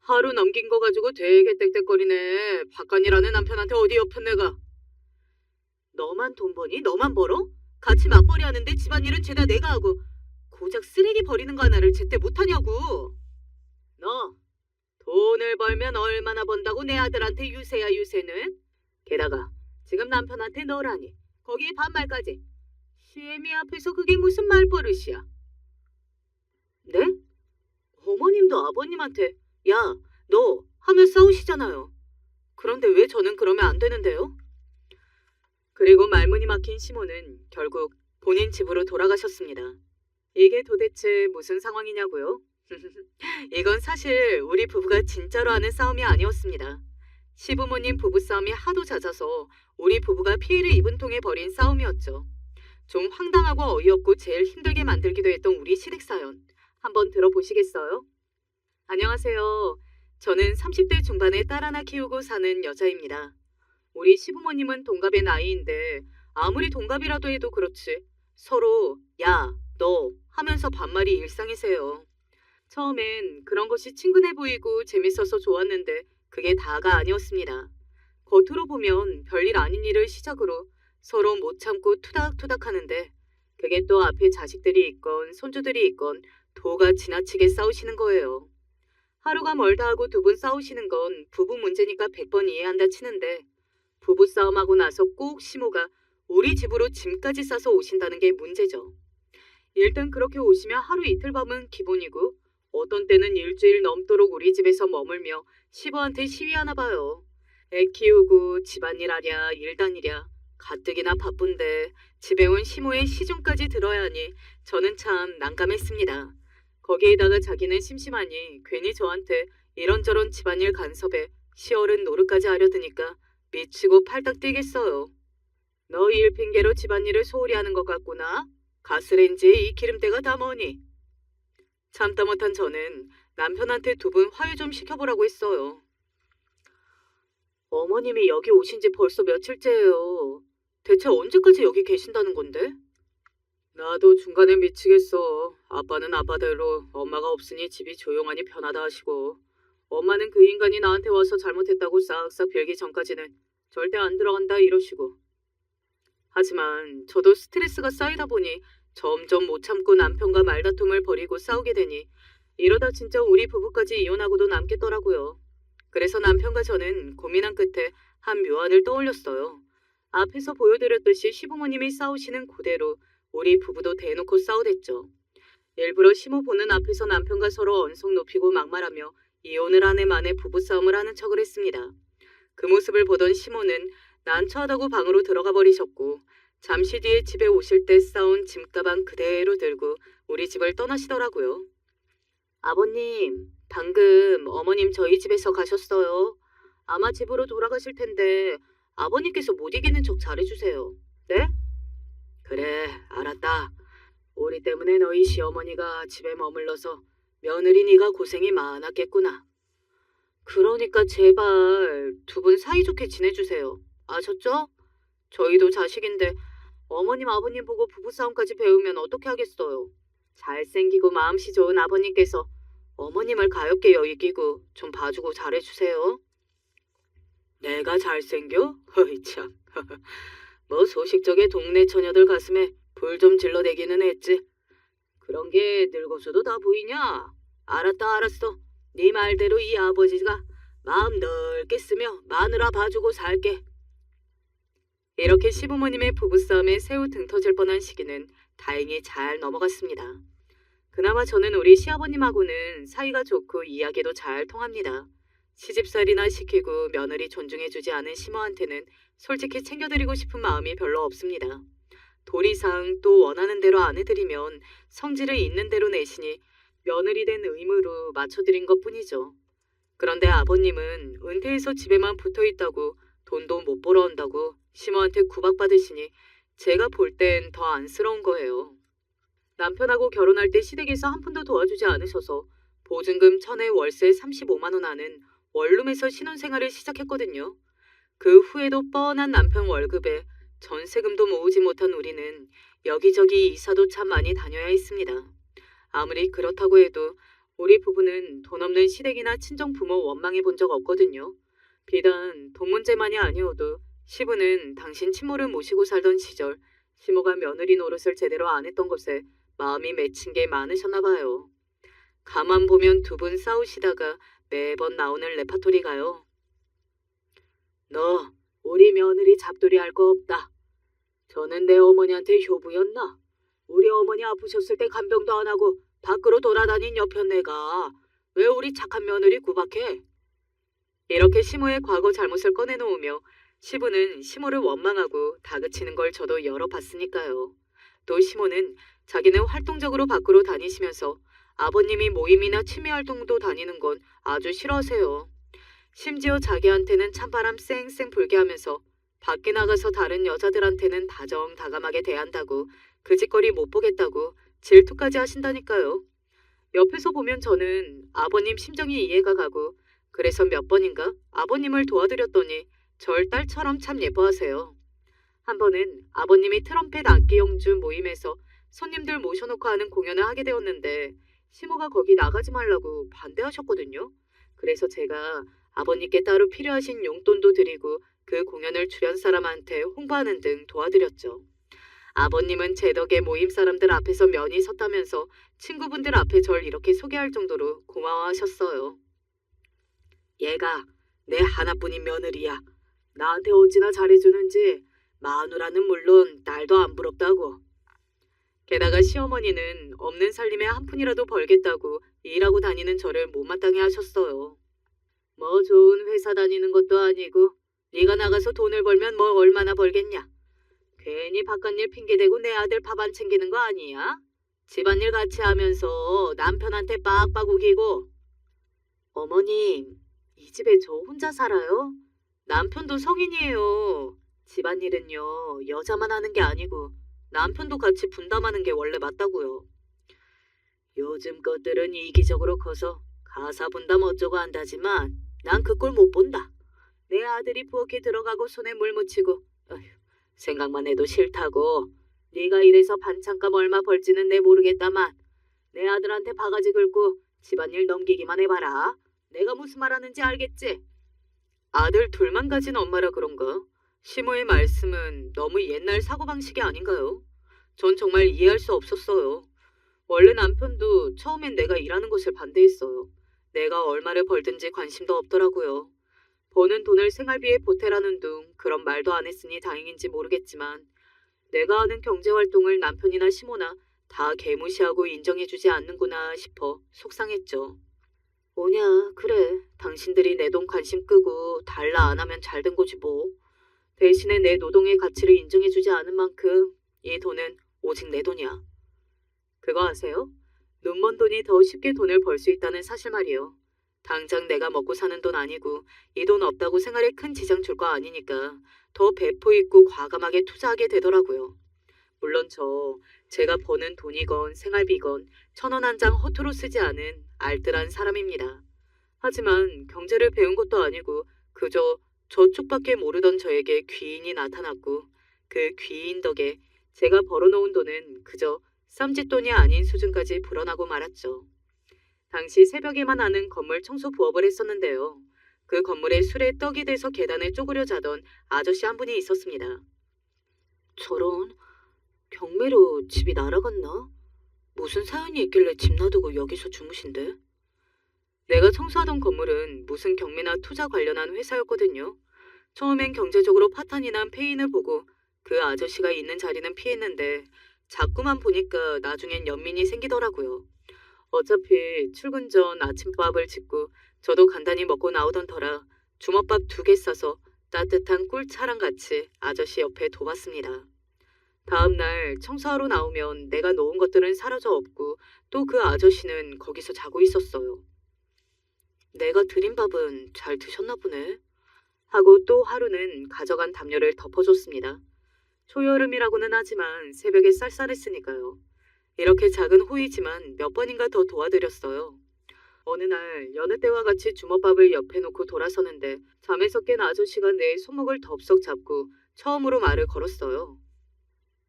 하루 넘긴 거 가지고 되게 떽떽거리네. 박간이라는 남편한테 어디 엎은 내가. 너만 돈 버니? 너만 벌어? 같이 맞벌이 하는데 집안일은 죄다 내가 하고 고작 쓰레기 버리는 거 하나를 제때 못하냐고. 너 돈을 벌면 얼마나 번다고 내 아들한테 유세야 유세는? 게다가 지금 남편한테 너라니 거기에 반말까지. 시애미 앞에서 그게 무슨 말버릇이야. 네? 어머님도 아버님한테 야, 너 하며 싸우시잖아요. 그런데 왜 저는 그러면 안 되는데요? 그리고 말문이 막힌 시모는 결국 본인 집으로 돌아가셨습니다. 이게 도대체 무슨 상황이냐고요? 이건 사실 우리 부부가 진짜로 하는 싸움이 아니었습니다. 시부모님 부부싸움이 하도 잦아서 우리 부부가 피해를 입은 통에 벌인 싸움이었죠. 좀 황당하고 어이없고 제일 힘들게 만들기도 했던 우리 시댁 사연. 한번 들어보시겠어요? 안녕하세요. 저는 30대 중반에 딸 하나 키우고 사는 여자입니다. 우리 시부모님은 동갑의 나이인데 아무리 동갑이라도 해도 그렇지 서로 야, 너 하면서 반말이 일상이세요. 처음엔 그런 것이 친근해 보이고 재밌어서 좋았는데 그게 다가 아니었습니다. 겉으로 보면 별일 아닌 일을 시작으로 서로 못 참고 투닥투닥 하는데 그게 또 앞에 자식들이 있건 손주들이 있건 도가 지나치게 싸우시는 거예요. 하루가 멀다 하고 두 분 싸우시는 건 부부 문제니까 100번 이해한다 치는데 부부싸움하고 나서 꼭 시모가 우리 집으로 짐까지 싸서 오신다는 게 문제죠. 일단 그렇게 오시면 하루 이틀 밤은 기본이고 어떤 때는 일주일 넘도록 우리 집에서 머물며 시부한테 시위하나 봐요. 애 키우고 집안일 하랴 일 다니랴 가뜩이나 바쁜데 집에 온 시모의 시중까지 들어야 하니 저는 참 난감했습니다. 거기에다가 자기는 심심하니 괜히 저한테 이런저런 집안일 간섭에 시어른 노릇까지 하려 드니까 미치고 팔딱 뛰겠어요. 너 일 핑계로 집안일을 소홀히 하는 것 같구나. 가스레인지에 이 기름때가 다 뭐니? 참다 못한 저는 남편한테 두 분 화해 좀 시켜보라고 했어요. 어머님이 여기 오신 지 벌써 며칠째예요. 대체 언제까지 여기 계신다는 건데? 나도 중간에 미치겠어. 아빠는 아빠대로 엄마가 없으니 집이 조용하니 편하다 하시고 엄마는 그 인간이 나한테 와서 잘못했다고 싹싹 빌기 전까지는 절대 안 들어간다 이러시고. 하지만 저도 스트레스가 쌓이다 보니 점점 못 참고 남편과 말다툼을 벌이고 싸우게 되니 이러다 진짜 우리 부부까지 이혼하고도 남겠더라고요. 그래서 남편과 저는 고민한 끝에 한 묘안을 떠올렸어요. 앞에서 보여드렸듯이 시부모님이 싸우시는 그대로 우리 부부도 대놓고 싸우댔죠. 일부러 시모 보는 앞에서 남편과 서로 언성 높이고 막말하며 이혼을 한 해 만에 부부싸움을 하는 척을 했습니다. 그 모습을 보던 시모는 난처하다고 방으로 들어가 버리셨고 잠시 뒤에 집에 오실 때 싸운 짐가방 그대로 들고 우리 집을 떠나시더라고요. 아버님, 방금 어머님 저희 집에서 가셨어요. 아마 집으로 돌아가실 텐데 아버님께서 못 이기는 척 잘해주세요. 네? 그래, 알았다. 우리 때문에 너희 시어머니가 집에 머물러서 며느리 네가 고생이 많았겠구나. 그러니까 제발 두 분 사이좋게 지내주세요. 아셨죠? 저희도 자식인데 어머님 아버님 보고 부부싸움까지 배우면 어떻게 하겠어요. 잘생기고 마음씨 좋은 아버님께서 어머님을 가엾게 여기고 좀 봐주고 잘해주세요. 내가 잘생겨? 허이 참. 뭐 소식적에 동네 처녀들 가슴에 불 좀 질러대기는 했지. 그런 게 늙어서도 다 보이냐? 알았다 알았어. 네 말대로 이 아버지가 마음 넓게 쓰며 마누라 봐주고 살게. 이렇게 시부모님의 부부싸움에 새우 등 터질 뻔한 시기는 다행히 잘 넘어갔습니다. 그나마 저는 우리 시아버님하고는 사이가 좋고 이야기도 잘 통합니다. 시집살이나 시키고 며느리 존중해주지 않은 시모한테는 솔직히 챙겨드리고 싶은 마음이 별로 없습니다. 도리상 또 원하는 대로 안 해드리면 성질을 있는 대로 내시니 며느리 된 의무로 맞춰드린 것뿐이죠. 그런데 아버님은 은퇴해서 집에만 붙어있다고 돈도 못 벌어온다고 시모한테 구박받으시니 제가 볼 땐 더 안쓰러운 거예요. 남편하고 결혼할 때 시댁에서 한 푼도 도와주지 않으셔서 보증금 1,000에 월세 35만 원 하는 원룸에서 신혼생활을 시작했거든요. 그 후에도 뻔한 남편 월급에 전세금도 모으지 못한 우리는 여기저기 이사도 참 많이 다녀야 했습니다. 아무리 그렇다고 해도 우리 부부는 돈 없는 시댁이나 친정 부모 원망해 본 적 없거든요. 비단 돈 문제만이 아니어도 시부는 당신 친모를 모시고 살던 시절 시모가 며느리 노릇을 제대로 안 했던 것에 마음이 맺힌 게 많으셨나 봐요. 가만 보면 두 분 싸우시다가 매번 나오는 레파토리가요. 너 우리 며느리 잡돌이 할 거 없다. 저는 내 어머니한테 효부였나? 우리 어머니 아프셨을 때 간병도 안 하고 밖으로 돌아다닌 여편 내가 왜 우리 착한 며느리 구박해? 이렇게 시모의 과거 잘못을 꺼내놓으며 시부는 시모를 원망하고 다그치는 걸 저도 여러 봤으니까요. 또 시모는 자기는 활동적으로 밖으로 다니시면서 아버님이 모임이나 취미 활동도 다니는 건 아주 싫어하세요. 심지어 자기한테는 찬바람 쌩쌩 불게 하면서 밖에 나가서 다른 여자들한테는 다정다감하게 대한다고 그 짓거리 못 보겠다고 질투까지 하신다니까요. 옆에서 보면 저는 아버님 심정이 이해가 가고 그래서 몇 번인가 아버님을 도와드렸더니 절 딸처럼 참 예뻐하세요. 한 번은 아버님이 트럼펫 악기 연주 모임에서 손님들 모셔놓고 하는 공연을 하게 되었는데 시모가 거기 나가지 말라고 반대하셨거든요. 그래서 제가 아버님께 따로 필요하신 용돈도 드리고 그 공연을 주련 사람한테 홍보하는 등 도와드렸죠. 아버님은 제 덕에 모임 사람들 앞에서 면이 섰다면서 친구분들 앞에 절 이렇게 소개할 정도로 고마워하셨어요. 얘가 내 하나뿐인 며느리야. 나한테 어찌나 잘해주는지 마누라는 물론 딸도 안 부럽다고. 게다가 시어머니는 없는 살림에 한 푼이라도 벌겠다고 일하고 다니는 저를 못마땅해 하셨어요. 뭐 좋은 회사 다니는 것도 아니고 네가 나가서 돈을 벌면 뭐 얼마나 벌겠냐. 괜히 바깥일 핑계대고 내 아들 밥 안 챙기는 거 아니야? 집안일 같이 하면서 남편한테 빡빡 우기고. 어머님, 이 집에 저 혼자 살아요? 남편도 성인이에요. 집안일은요, 여자만 하는 게 아니고 남편도 같이 분담하는 게 원래 맞다고요. 요즘 것들은 이기적으로 커서 가사 분담 어쩌고 한다지만 난 그 꼴 못 본다. 내 아들이 부엌에 들어가고 손에 물 묻히고 어휴, 생각만 해도 싫다고. 네가 이래서 반찬값 얼마 벌지는 내 모르겠다만 내 아들한테 바가지 긁고 집안일 넘기기만 해봐라. 내가 무슨 말하는지 알겠지? 아들 둘만 가진 엄마라 그런가? 시모의 말씀은 너무 옛날 사고방식이 아닌가요? 전 정말 이해할 수 없었어요. 원래 남편도 처음엔 내가 일하는 것을 반대했어요. 내가 얼마를 벌든지 관심도 없더라고요. 버는 돈을 생활비에 보태라는 둥 그런 말도 안 했으니 다행인지 모르겠지만 내가 하는 경제활동을 남편이나 시모나 다 개무시하고 인정해주지 않는구나 싶어 속상했죠. 뭐냐, 그래. 당신들이 내 돈 관심 끄고 달라 안 하면 잘 된 거지 뭐. 대신에 내 노동의 가치를 인정해주지 않은 만큼 이 돈은 오직 내 돈이야. 그거 아세요? 눈먼 돈이 더 쉽게 돈을 벌 수 있다는 사실 말이요. 당장 내가 먹고 사는 돈 아니고 이 돈 없다고 생활에 큰 지장 줄 거 아니니까 더 배포 있고 과감하게 투자하게 되더라고요. 물론 제가 버는 돈이건 생활비건 1,000원 한 장 허투루 쓰지 않은 알뜰한 사람입니다. 하지만 경제를 배운 것도 아니고 그저 저축밖에 모르던 저에게 귀인이 나타났고 그 귀인 덕에 제가 벌어놓은 돈은 그저 쌈짓돈이 아닌 수준까지 불어나고 말았죠. 당시 새벽에만 하는 건물 청소 부업을 했었는데요. 그 건물에 술에 떡이 돼서 계단을 쪼그려 자던 아저씨 한 분이 있었습니다. 저런, 경매로 집이 날아갔나? 무슨 사연이 있길래 집 놔두고 여기서 주무신대? 내가 청소하던 건물은 무슨 경매나 투자 관련한 회사였거든요. 처음엔 경제적으로 파탄이 난 페인을 보고 그 아저씨가 있는 자리는 피했는데 자꾸만 보니까 나중엔 연민이 생기더라고요. 어차피 출근 전 아침밥을 짓고 저도 간단히 먹고 나오던 터라 주먹밥 2개 싸서 따뜻한 꿀차랑 같이 아저씨 옆에 둬봤습니다. 다음날 청소하러 나오면 내가 놓은 것들은 사라져 없고 또 그 아저씨는 거기서 자고 있었어요. 내가 드린 밥은 잘 드셨나 보네. 하고 또 하루는 가져간 담요를 덮어줬습니다. 초여름이라고는 하지만 새벽에 쌀쌀했으니까요. 이렇게 작은 호의지만 몇 번인가 더 도와드렸어요. 어느 날 여느 때와 같이 주먹밥을 옆에 놓고 돌아서는데 잠에서 깬 아저씨가 내 손목을 덥석 잡고 처음으로 말을 걸었어요.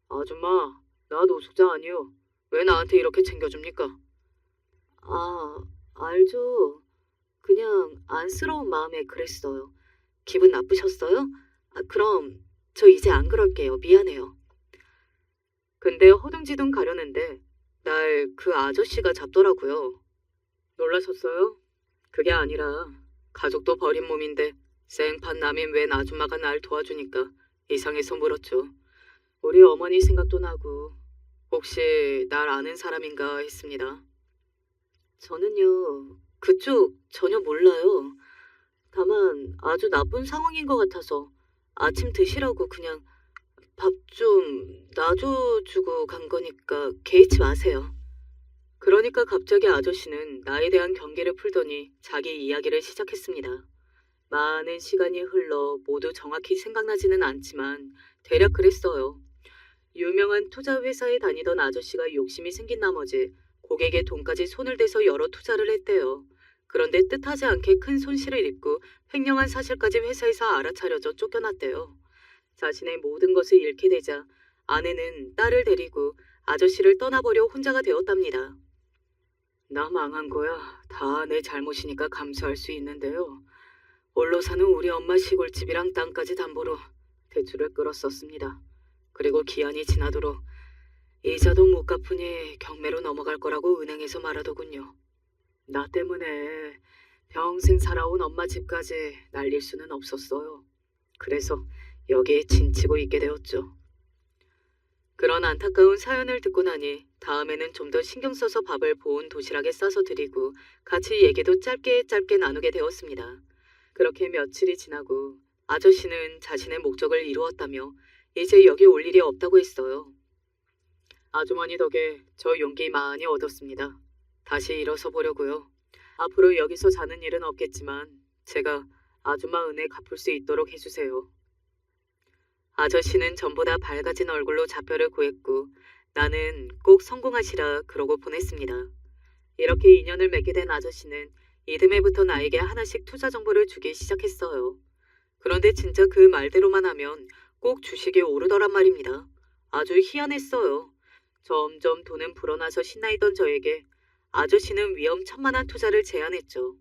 아줌마, 나 노숙자 아니요. 왜 나한테 이렇게 챙겨줍니까? 아, 알죠. 그냥 안쓰러운 마음에 그랬어요. 기분 나쁘셨어요? 그럼 저 이제 안 그럴게요. 미안해요. 근데 허둥지둥 가려는데 날 그 아저씨가 잡더라고요. 놀라셨어요? 그게 아니라 가족도 버린 몸인데 생판 남인 웬 아줌마가 날 도와주니까 이상해서 물었죠. 우리 어머니 생각도 나고 혹시 날 아는 사람인가 했습니다. 저는요, 그쪽 전혀 몰라요. 다만 아주 나쁜 상황인 것 같아서 아침 드시라고 그냥 밥 좀 놔줘주고 간 거니까 개의치 마세요. 그러니까 갑자기 아저씨는 나에 대한 경계를 풀더니 자기 이야기를 시작했습니다. 많은 시간이 흘러 모두 정확히 생각나지는 않지만 대략 그랬어요. 유명한 투자 회사에 다니던 아저씨가 욕심이 생긴 나머지 고객의 돈까지 손을 대서 여러 투자를 했대요. 그런데 뜻하지 않게 큰 손실을 입고 횡령한 사실까지 회사에서 알아차려져 쫓겨났대요. 자신의 모든 것을 잃게 되자 아내는 딸을 데리고 아저씨를 떠나버려 혼자가 되었답니다. 나 망한 거야. 다 내 잘못이니까 감수할 수 있는데요. 홀로 사는 우리 엄마 시골집이랑 땅까지 담보로 대출을 끌었었습니다. 그리고 기한이 지나도록 이자도 못 갚으니 경매로 넘어갈 거라고 은행에서 말하더군요. 나 때문에 평생 살아온 엄마 집까지 날릴 수는 없었어요. 그래서 여기에 진치고 있게 되었죠. 그런 안타까운 사연을 듣고 나니 다음에는 좀 더 신경 써서 밥을 보온 도시락에 싸서 드리고 같이 얘기도 짧게 나누게 되었습니다. 그렇게 며칠이 지나고 아저씨는 자신의 목적을 이루었다며 이제 여기 올 일이 없다고 했어요. 아주머니 덕에 저 용기 많이 얻었습니다. 다시 일어서 보려고요. 앞으로 여기서 자는 일은 없겠지만 제가 아줌마 은혜 갚을 수 있도록 해주세요. 아저씨는 전보다 밝아진 얼굴로 좌표를 구했고 나는 꼭 성공하시라 그러고 보냈습니다. 이렇게 인연을 맺게 된 아저씨는 이듬해부터 나에게 하나씩 투자 정보를 주기 시작했어요. 그런데 진짜 그 말대로만 하면 꼭 주식이 오르더란 말입니다. 아주 희한했어요. 점점 돈은 불어나서 신나있던 저에게 아저씨는 위험천만한 투자를 제안했죠.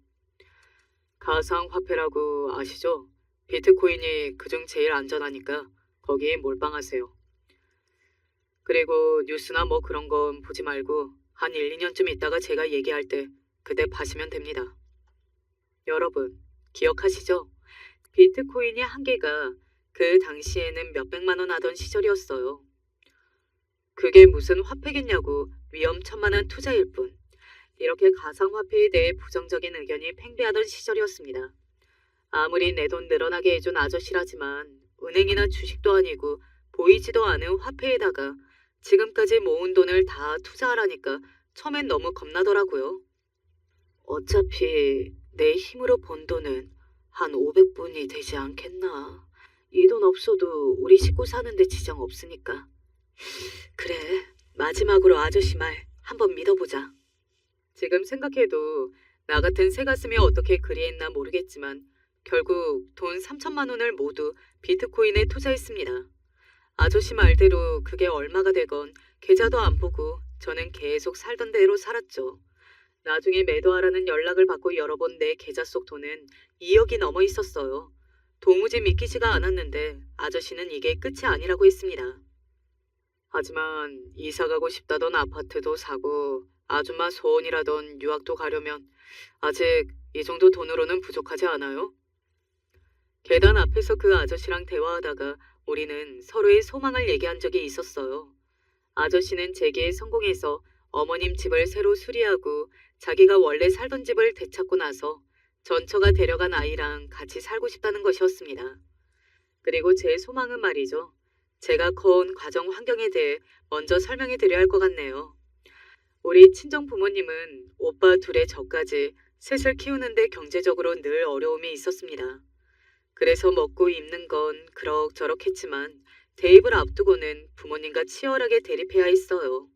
가상화폐라고 아시죠? 비트코인이 그중 제일 안전하니까 거기에 몰빵하세요. 그리고 뉴스나 뭐 그런 건 보지 말고 한 1, 2년쯤 있다가 제가 얘기할 때 그때 파시면 됩니다. 여러분, 기억하시죠? 비트코인이 한 개가 그 당시에는 몇백만 원 하던 시절이었어요. 그게 무슨 화폐겠냐고 위험천만한 투자일 뿐. 이렇게 가상화폐에 대해 부정적인 의견이 팽배하던 시절이었습니다. 아무리 내 돈 늘어나게 해준 아저씨라지만 은행이나 주식도 아니고 보이지도 않은 화폐에다가 지금까지 모은 돈을 다 투자하라니까 처음엔 너무 겁나더라고요. 어차피 내 힘으로 번 돈은 한 500분이 되지 않겠나. 이 돈 없어도 우리 식구 사는데 지장 없으니까. 그래, 마지막으로 아저씨 말 한번 믿어보자. 지금 생각해도 나 같은 새가슴이 어떻게 그리했나 모르겠지만 결국 돈 3천만 원을 모두 비트코인에 투자했습니다. 아저씨 말대로 그게 얼마가 되건 계좌도 안 보고 저는 계속 살던 대로 살았죠. 나중에 매도하라는 연락을 받고 열어본 내 계좌 속 돈은 2억이 넘어 있었어요. 도무지 믿기지가 않았는데 아저씨는 이게 끝이 아니라고 했습니다. 하지만 이사 가고 싶다던 아파트도 사고 아줌마 소원이라던 유학도 가려면 아직 이 정도 돈으로는 부족하지 않아요? 계단 앞에서 그 아저씨랑 대화하다가 우리는 서로의 소망을 얘기한 적이 있었어요. 아저씨는 재기에 성공해서 어머님 집을 새로 수리하고 자기가 원래 살던 집을 되찾고 나서 전처가 데려간 아이랑 같이 살고 싶다는 것이었습니다. 그리고 제 소망은 말이죠. 제가 커온 가정 환경에 대해 먼저 설명해 드려야 할 것 같네요. 우리 친정 부모님은 오빠 둘의 저까지 셋을 키우는데 경제적으로 늘 어려움이 있었습니다. 그래서 먹고 입는 건 그럭저럭 했지만 대입을 앞두고는 부모님과 치열하게 대립해야 했어요.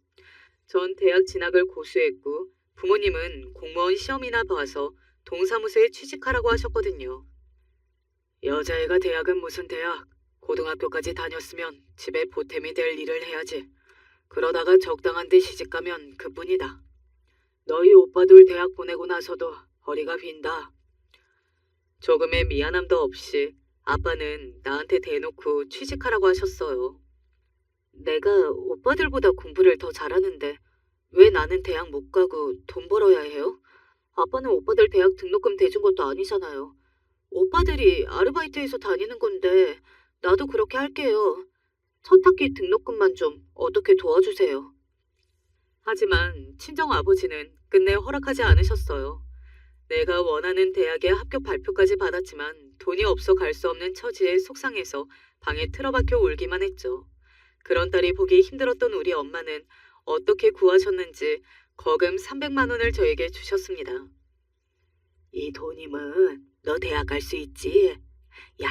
전 대학 진학을 고수했고 부모님은 공무원 시험이나 봐서 동사무소에 취직하라고 하셨거든요. 여자애가 대학은 무슨 대학? 고등학교까지 다녔으면 집에 보탬이 될 일을 해야지. 그러다가 적당한 데 시집가면 그뿐이다. 너희 오빠들 대학 보내고 나서도 허리가 빈다. 조금의 미안함도 없이 아빠는 나한테 대놓고 취직하라고 하셨어요. 내가 오빠들보다 공부를 더 잘하는데 왜 나는 대학 못 가고 돈 벌어야 해요? 아빠는 오빠들 대학 등록금 대준 것도 아니잖아요. 오빠들이 아르바이트해서 다니는 건데 나도 그렇게 할게요. 첫 학기 등록금만 좀 어떻게 도와주세요. 하지만 친정 아버지는 끝내 허락하지 않으셨어요. 내가 원하는 대학의 합격 발표까지 받았지만 돈이 없어 갈 수 없는 처지에 속상해서 방에 틀어박혀 울기만 했죠. 그런 딸이 보기 힘들었던 우리 엄마는 어떻게 구하셨는지 거금 300만 원을 저에게 주셨습니다. 이 돈이면 너 대학 갈 수 있지? 야,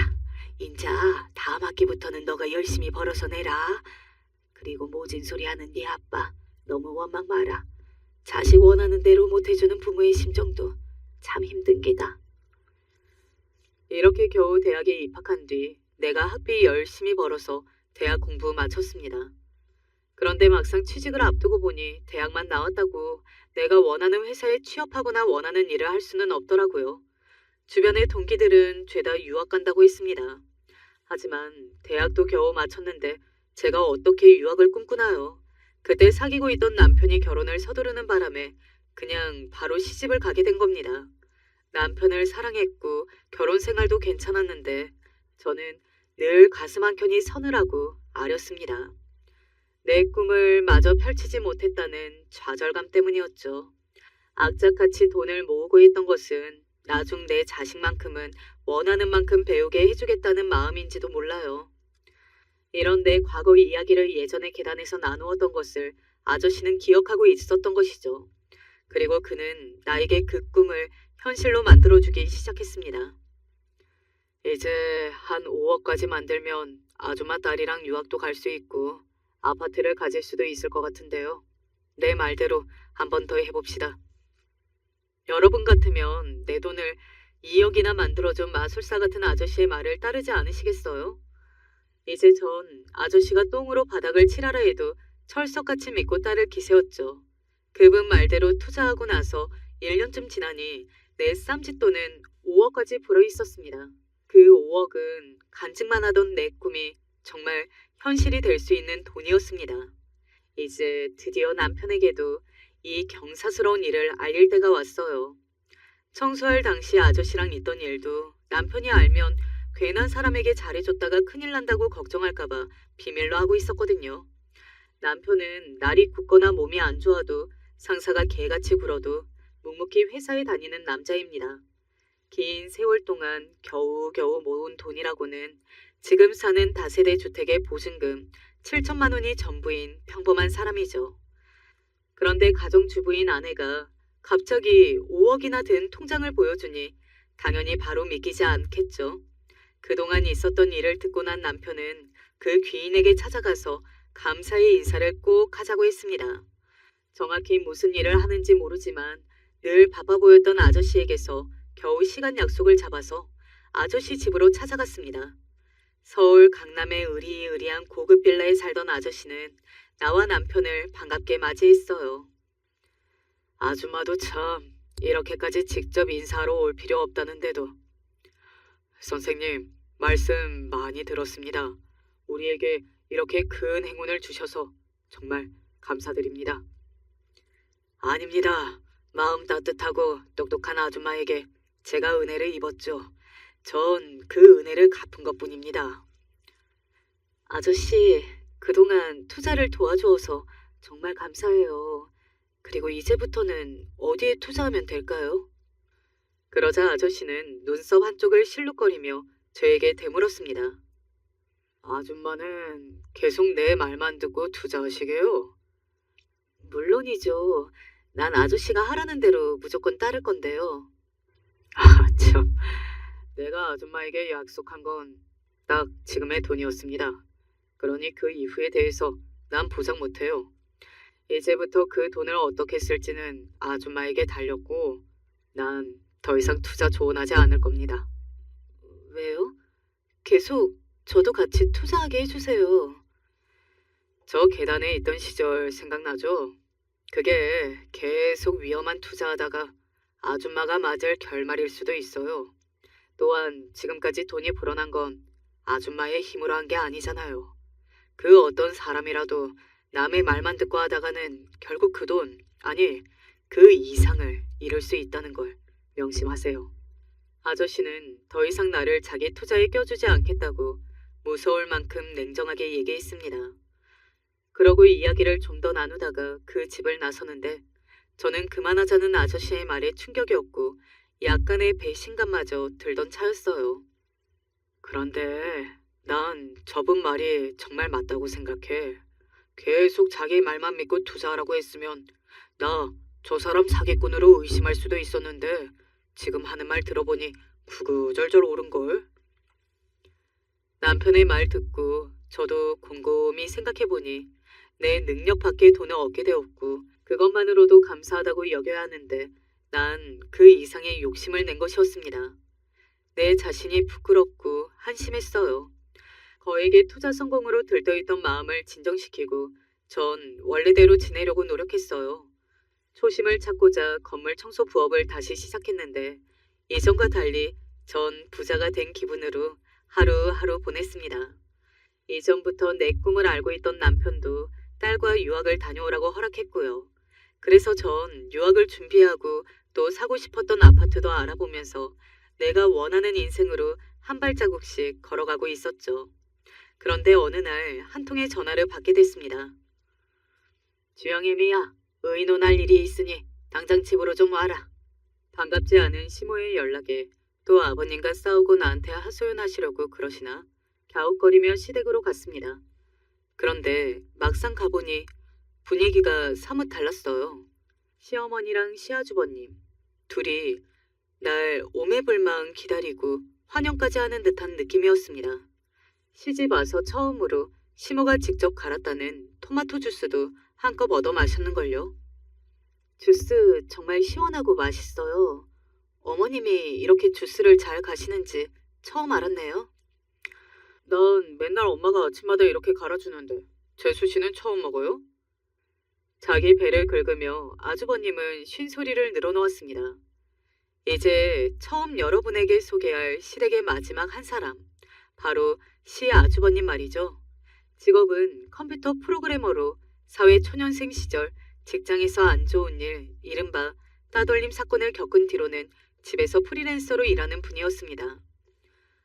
인자 다음 학기부터는 너가 열심히 벌어서 내라. 그리고 모진 소리 하는 네 아빠 너무 원망 마라. 자식 원하는 대로 못해주는 부모의 심정도 참 힘든 게다. 이렇게 겨우 대학에 입학한 뒤 내가 학비 열심히 벌어서 대학 공부 마쳤습니다. 그런데 막상 취직을 앞두고 보니 대학만 나왔다고 내가 원하는 회사에 취업하거나 원하는 일을 할 수는 없더라고요. 주변의 동기들은 죄다 유학 간다고 했습니다. 하지만 대학도 겨우 마쳤는데 제가 어떻게 유학을 꿈꾸나요? 그때 사귀고 있던 남편이 결혼을 서두르는 바람에 그냥 바로 시집을 가게 된 겁니다. 남편을 사랑했고 결혼 생활도 괜찮았는데 저는 늘 가슴 한켠이 서늘하고 아렸습니다. 내 꿈을 마저 펼치지 못했다는 좌절감 때문이었죠. 악착같이 돈을 모으고 있던 것은 나중 내 자식만큼은 원하는 만큼 배우게 해주겠다는 마음인지도 몰라요. 이런 내 과거 이야기를 예전에 계단에서 나누었던 것을 아저씨는 기억하고 있었던 것이죠. 그리고 그는 나에게 그 꿈을 현실로 만들어주기 시작했습니다. 이제 한 5억까지 만들면 아줌마 딸이랑 유학도 갈 수 있고 아파트를 가질 수도 있을 것 같은데요. 내 말대로 한 번 더 해봅시다. 여러분 같으면 내 돈을 2억이나 만들어준 마술사 같은 아저씨의 말을 따르지 않으시겠어요? 이제 전 아저씨가 똥으로 바닥을 칠하라 해도 철석같이 믿고 딸을 기세웠죠. 그분 말대로 투자하고 나서 1년쯤 지나니 내 쌈짓돈은 5억까지 불어 있었습니다. 그 5억은 간직만 하던 내 꿈이 정말 현실이 될 수 있는 돈이었습니다. 이제 드디어 남편에게도 이 경사스러운 일을 알릴 때가 왔어요. 청소할 당시 아저씨랑 있던 일도 남편이 알면 괜한 사람에게 잘해줬다가 큰일 난다고 걱정할까봐 비밀로 하고 있었거든요. 남편은 날이 굳거나 몸이 안 좋아도 상사가 개같이 굴어도 묵묵히 회사에 다니는 남자입니다. 긴 세월 동안 겨우겨우 모은 돈이라고는 지금 사는 다세대 주택의 보증금 7천만 원이 전부인 평범한 사람이죠. 그런데 가정주부인 아내가 갑자기 5억이나 든 통장을 보여주니 당연히 바로 믿기지 않겠죠. 그동안 있었던 일을 듣고 난 남편은 그 귀인에게 찾아가서 감사의 인사를 꼭 하자고 했습니다. 정확히 무슨 일을 하는지 모르지만 늘 바빠 보였던 아저씨에게서 겨우 시간 약속을 잡아서 아저씨 집으로 찾아갔습니다. 서울 강남의 으리으리한 고급 빌라에 살던 아저씨는 나와 남편을 반갑게 맞이했어요. 아줌마도 참 이렇게까지 직접 인사하러 올 필요 없다는데도. 선생님, 말씀 많이 들었습니다. 우리에게 이렇게 큰 행운을 주셔서 정말 감사드립니다. 아닙니다. 마음 따뜻하고 똑똑한 아줌마에게 제가 은혜를 입었죠. 전 그 은혜를 갚은 것뿐입니다. 아저씨, 그동안 투자를 도와주어서 정말 감사해요. 그리고 이제부터는 어디에 투자하면 될까요? 그러자 아저씨는 눈썹 한쪽을 실룩거리며 저에게 되물었습니다. 아줌마는 계속 내 말만 듣고 투자하시게요? 물론이죠. 난 아저씨가 하라는 대로 무조건 따를 건데요. 아, 참. 내가 아줌마에게 약속한 건 딱 지금의 돈이었습니다. 그러니 그 이후에 대해서 난 보장 못해요. 이제부터 그 돈을 어떻게 쓸지는 아줌마에게 달렸고 난 더 이상 투자 조언하지 않을 겁니다. 왜요? 계속 저도 같이 투자하게 해주세요. 저 계단에 있던 시절 생각나죠? 그게 계속 위험한 투자하다가 아줌마가 맞을 결말일 수도 있어요. 또한 지금까지 돈이 불어난 건 아줌마의 힘으로 한 게 아니잖아요. 그 어떤 사람이라도 남의 말만 듣고 하다가는 결국 그 돈, 아니, 그 이상을 잃을 수 있다는 걸 명심하세요. 아저씨는 더 이상 나를 자기 투자에 껴주지 않겠다고 무서울 만큼 냉정하게 얘기했습니다. 그러고 이야기를 좀 더 나누다가 그 집을 나서는데 저는 그만하자는 아저씨의 말에 충격이었고 약간의 배신감마저 들던 차였어요. 그런데 난 저분 말이 정말 맞다고 생각해. 계속 자기 말만 믿고 투자하라고 했으면 나 저 사람 사기꾼으로 의심할 수도 있었는데 지금 하는 말 들어보니 구구절절 옳은걸. 남편의 말 듣고 저도 곰곰이 생각해보니 내 능력 밖의 돈을 얻게 되었고 그것만으로도 감사하다고 여겨야 하는데 난 그 이상의 욕심을 낸 것이었습니다. 내 자신이 부끄럽고 한심했어요. 거액의 투자 성공으로 들떠있던 마음을 진정시키고 전 원래대로 지내려고 노력했어요. 초심을 찾고자 건물 청소 부업을 다시 시작했는데 예전과 달리 전 부자가 된 기분으로 하루하루 보냈습니다. 이전부터 내 꿈을 알고 있던 남편도 딸과 유학을 다녀오라고 허락했고요. 그래서 전 유학을 준비하고 또 사고 싶었던 아파트도 알아보면서 내가 원하는 인생으로 한 발자국씩 걸어가고 있었죠. 그런데 어느 날 한 통의 전화를 받게 됐습니다. 주영애미야, 의논할 일이 있으니 당장 집으로 좀 와라. 반갑지 않은 시모의 연락에 또 아버님과 싸우고 나한테 하소연하시려고 그러시나 갸웃거리며 시댁으로 갔습니다. 그런데 막상 가보니 분위기가 사뭇 달랐어요. 시어머니랑 시아주버님 둘이 날 오매불망 기다리고 환영까지 하는 듯한 느낌이었습니다. 시집 와서 처음으로 시모가 직접 갈았다는 토마토 주스도 한컵 얻어 마셨는걸요. 주스 정말 시원하고 맛있어요. 어머님이 이렇게 주스를 잘 가시는지 처음 알았네요. 난 맨날 엄마가 아침마다 이렇게 갈아주는데 재수 씨는 처음 먹어요? 자기 배를 긁으며 아주버님은 쉰소리를 늘어놓았습니다. 이제 처음 여러분에게 소개할 시댁의 마지막 한 사람, 바로 시 아주버님 말이죠. 직업은 컴퓨터 프로그래머로 사회 초년생 시절 직장에서 안 좋은 일, 이른바 따돌림 사건을 겪은 뒤로는 집에서 프리랜서로 일하는 분이었습니다.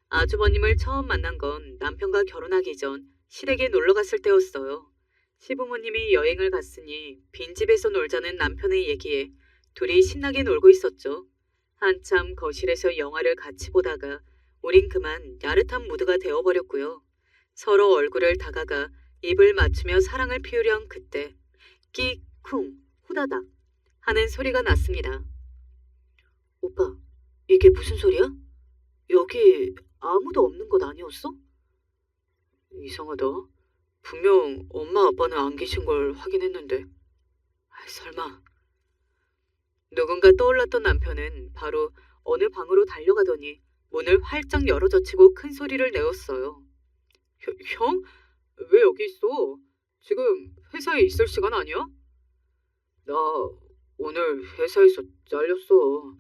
아주버님을 처음 만난 건 남편과 결혼하기 전 시댁에 놀러 갔을 때였어요. 시부모님이 여행을 갔으니 빈집에서 놀자는 남편의 얘기에 둘이 신나게 놀고 있었죠. 한참 거실에서 영화를 같이 보다가 우린 그만 야릇한 무드가 되어버렸고요. 서로 얼굴을 다가가 입을 맞추며 사랑을 피우려는 그때 끼쿵 후다닥 하는 소리가 났습니다. 오빠, 이게 무슨 소리야? 여기 아무도 없는 것 아니었어? 이상하다. 분명 엄마 아빠는 안 계신 걸 확인했는데. 설마. 누군가 떠올랐던 남편은 바로 어느 방으로 달려가더니 문을 활짝 열어젖히고 큰 소리를 내었어요. 형? 왜 여기 있어? 지금 회사에 있을 시간 아니야? 나 오늘 회사에서 잘렸어.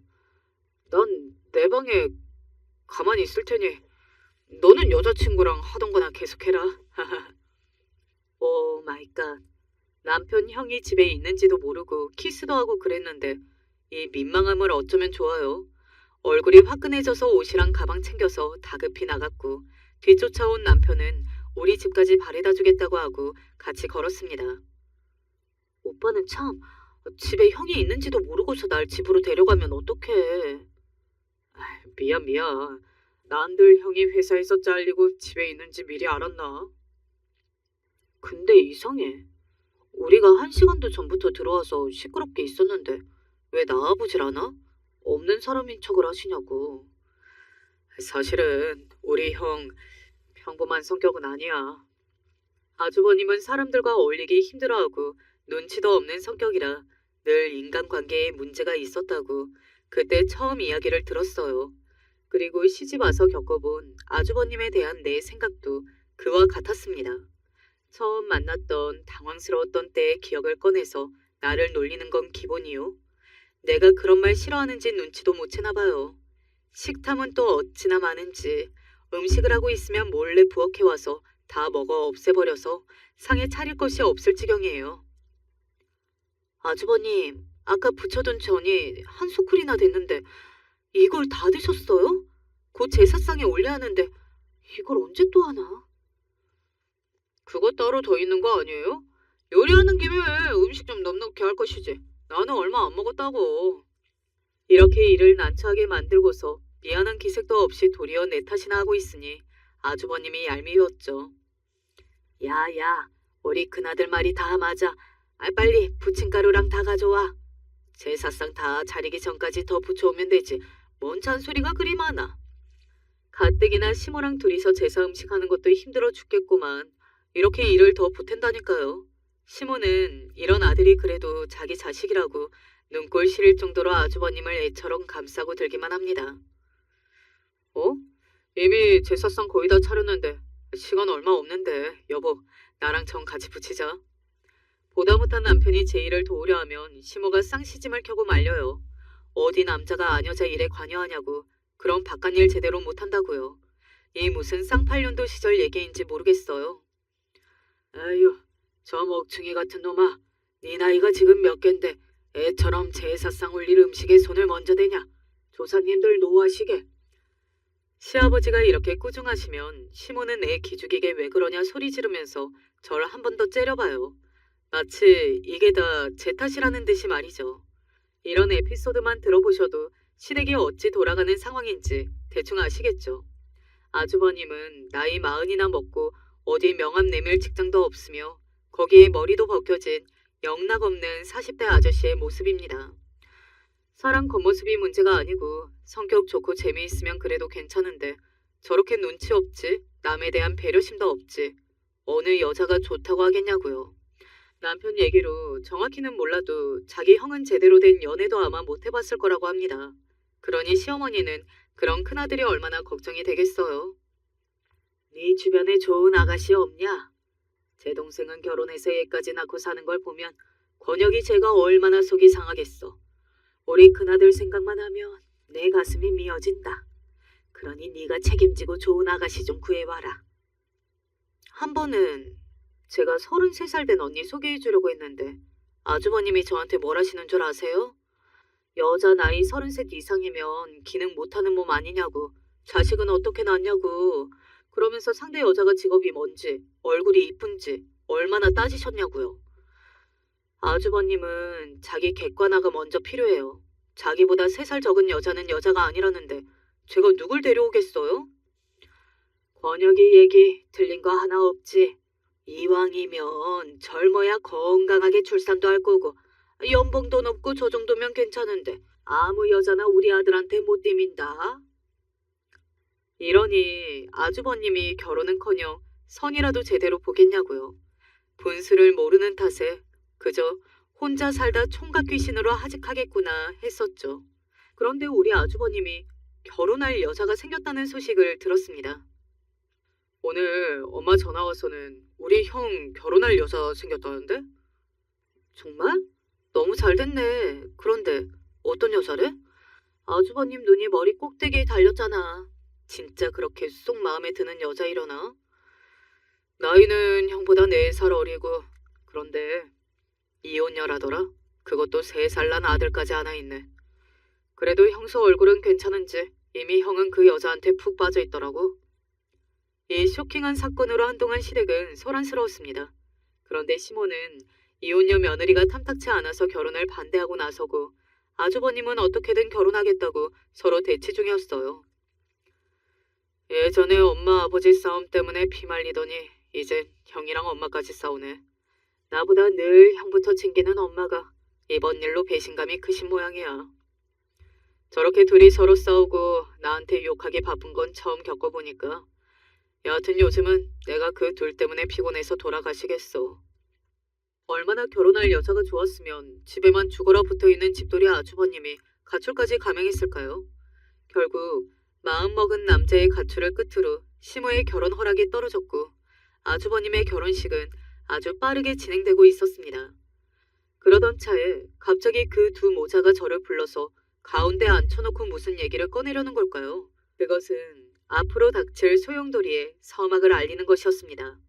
난 내 방에 가만히 있을 테니 너는 여자친구랑 하던 거나 계속해라. 오 마이 갓. 남편 형이 집에 있는지도 모르고 키스도 하고 그랬는데 이 민망함을 어쩌면 좋아요. 얼굴이 화끈해져서 옷이랑 가방 챙겨서 다급히 나갔고 뒤쫓아온 남편은 우리 집까지 바래다 주겠다고 하고 같이 걸었습니다. 오빠는 참 집에 형이 있는지도 모르고서 날 집으로 데려가면 어떡해. 미안. 난들 형이 회사에서 잘리고 집에 있는지 미리 알았나? 근데 이상해. 우리가 1시간도 전부터 들어와서 시끄럽게 있었는데 왜 나와보질 않아? 없는 사람인 척을 하시냐고. 사실은 우리 형 평범한 성격은 아니야. 아주버님은 사람들과 어울리기 힘들어하고 눈치도 없는 성격이라 늘 인간관계에 문제가 있었다고 그때 처음 이야기를 들었어요. 그리고 시집 와서 겪어본 아주버님에 대한 내 생각도 그와 같았습니다. 처음 만났던 당황스러웠던 때의 기억을 꺼내서 나를 놀리는 건 기본이요. 내가 그런 말 싫어하는지 눈치도 못 채나 봐요. 식탐은 또 어찌나 많은지 음식을 하고 있으면 몰래 부엌에 와서 다 먹어 없애버려서 상에 차릴 것이 없을 지경이에요. 아주버님, 아까 부쳐둔 전이 한 소쿠리나 됐는데 이걸 다 드셨어요? 곧 제사상에 올려야 하는데 이걸 언제 또 하나? 그거 따로 더 있는 거 아니에요? 요리하는 김에 음식 좀 넉넉히 할 것이지. 나는 얼마 안 먹었다고. 이렇게 일을 난처하게 만들고서 미안한 기색도 없이 도리어 내 탓이나 하고 있으니 아주버님이 얄미웠죠. 야야, 우리 큰아들 말이 다 맞아. 빨리 부침가루랑 다 가져와. 제사상 다 차리기 전까지 더 부쳐오면 되지. 뭔 잔소리가 그리 많아. 가뜩이나 시모랑 둘이서 제사 음식하는 것도 힘들어 죽겠구만. 이렇게 일을 더 보탠다니까요. 시모는 이런 아들이 그래도 자기 자식이라고 눈꼴 시릴 정도로 아주버님을 애처럼 감싸고 들기만 합니다. 어? 이미 제사상 거의 다 차렸는데 시간 얼마 없는데 여보, 나랑 정 같이 붙이자. 보다 못한 남편이 제 일을 도우려 하면 시모가 쌍시짐을 켜고 말려요. 어디 남자가 아녀자 일에 관여하냐고. 그럼 바깥일 제대로 못한다고요. 이 무슨 쌍팔년도 시절 얘기인지 모르겠어요. 아유, 저 먹충이 같은 놈아. 네 나이가 지금 몇 갠데 애처럼 제사상 올릴 음식에 손을 먼저 대냐. 조사님들 노하시게. 시아버지가 이렇게 꾸중하시면 시모는 애 기죽이게 왜 그러냐 소리 지르면서 저를 한 번 더 째려봐요. 마치 이게 다 제 탓이라는 듯이 말이죠. 이런 에피소드만 들어보셔도 시댁이 어찌 돌아가는 상황인지 대충 아시겠죠. 아주버님은 나이 40이나 먹고 어디 명함 내밀 직장도 없으며 거기에 머리도 벗겨진 영락없는 40대 아저씨의 모습입니다. 사람 겉모습이 문제가 아니고 성격 좋고 재미있으면 그래도 괜찮은데 저렇게 눈치 없지, 남에 대한 배려심도 없지, 어느 여자가 좋다고 하겠냐고요. 남편 얘기로 정확히는 몰라도 자기 형은 제대로 된 연애도 아마 못 해봤을 거라고 합니다. 그러니 시어머니는 그런 큰아들이 얼마나 걱정이 되겠어요. 네 주변에 좋은 아가씨 없냐? 제 동생은 결혼해서 애까지 낳고 사는 걸 보면 권혁이 제가 얼마나 속이 상하겠어. 우리 큰아들 생각만 하면 내 가슴이 미어진다. 그러니 네가 책임지고 좋은 아가씨 좀 구해와라. 한 번은 제가 33살 된 언니 소개해 주려고 했는데 아주버님이 저한테 뭘 하시는 줄 아세요? 여자 나이 33 이상이면 기능 못하는 몸 아니냐고, 자식은 어떻게 낳냐고, 그러면서 상대 여자가 직업이 뭔지, 얼굴이 이쁜지 얼마나 따지셨냐고요. 아주버님은 자기 객관화가 먼저 필요해요. 자기보다 3살 적은 여자는 여자가 아니라는데 제가 누굴 데려오겠어요? 권혁이 얘기 틀린 거 하나 없지. 이왕이면 젊어야 건강하게 출산도 할 거고 연봉도 높고 저 정도면 괜찮은데 아무 여자나 우리 아들한테 못 디민다. 이러니 아주버님이 결혼은커녕 선이라도 제대로 보겠냐고요. 분수를 모르는 탓에 그저 혼자 살다 총각 귀신으로 하직하겠구나 했었죠. 그런데 우리 아주버님이 결혼할 여자가 생겼다는 소식을 들었습니다. 오늘 엄마 전화 와서는 우리 형 결혼할 여자 생겼다는데? 정말? 너무 잘 됐네. 그런데 어떤 여자래? 아주버님 눈이 머리 꼭대기에 달렸잖아. 진짜 그렇게 쏙 마음에 드는 여자이려나? 나이는 형보다 4살 어리고 그런데 이혼녀라더라. 그것도 3살 난 아들까지 하나 있네. 그래도 형수 얼굴은 괜찮은지 이미 형은 그 여자한테 푹 빠져 있더라고. 이 쇼킹한 사건으로 한동안 시댁은 소란스러웠습니다. 그런데 시모는 이혼녀 며느리가 탐탁치 않아서 결혼을 반대하고 나서고 아주버님은 어떻게든 결혼하겠다고 서로 대치 중이었어요. 예전에 엄마 아버지 싸움 때문에 피말리더니 이젠 형이랑 엄마까지 싸우네. 나보다 늘 형부터 챙기는 엄마가 이번 일로 배신감이 크신 모양이야. 저렇게 둘이 서로 싸우고 나한테 욕하기 바쁜 건 처음 겪어보니까 여하튼 요즘은 내가 그 둘 때문에 피곤해서 돌아가시겠어. 얼마나 결혼할 여자가 좋았으면 집에만 죽어라 붙어있는 집돌이 아주버님이 가출까지 감행했을까요? 결국 마음먹은 남자의 가출을 끝으로 시모의 결혼 허락이 떨어졌고 아주버님의 결혼식은 아주 빠르게 진행되고 있었습니다. 그러던 차에 갑자기 그 두 모자가 저를 불러서 가운데 앉혀놓고 무슨 얘기를 꺼내려는 걸까요? 그것은 앞으로 닥칠 소용돌이의 서막을 알리는 것이었습니다.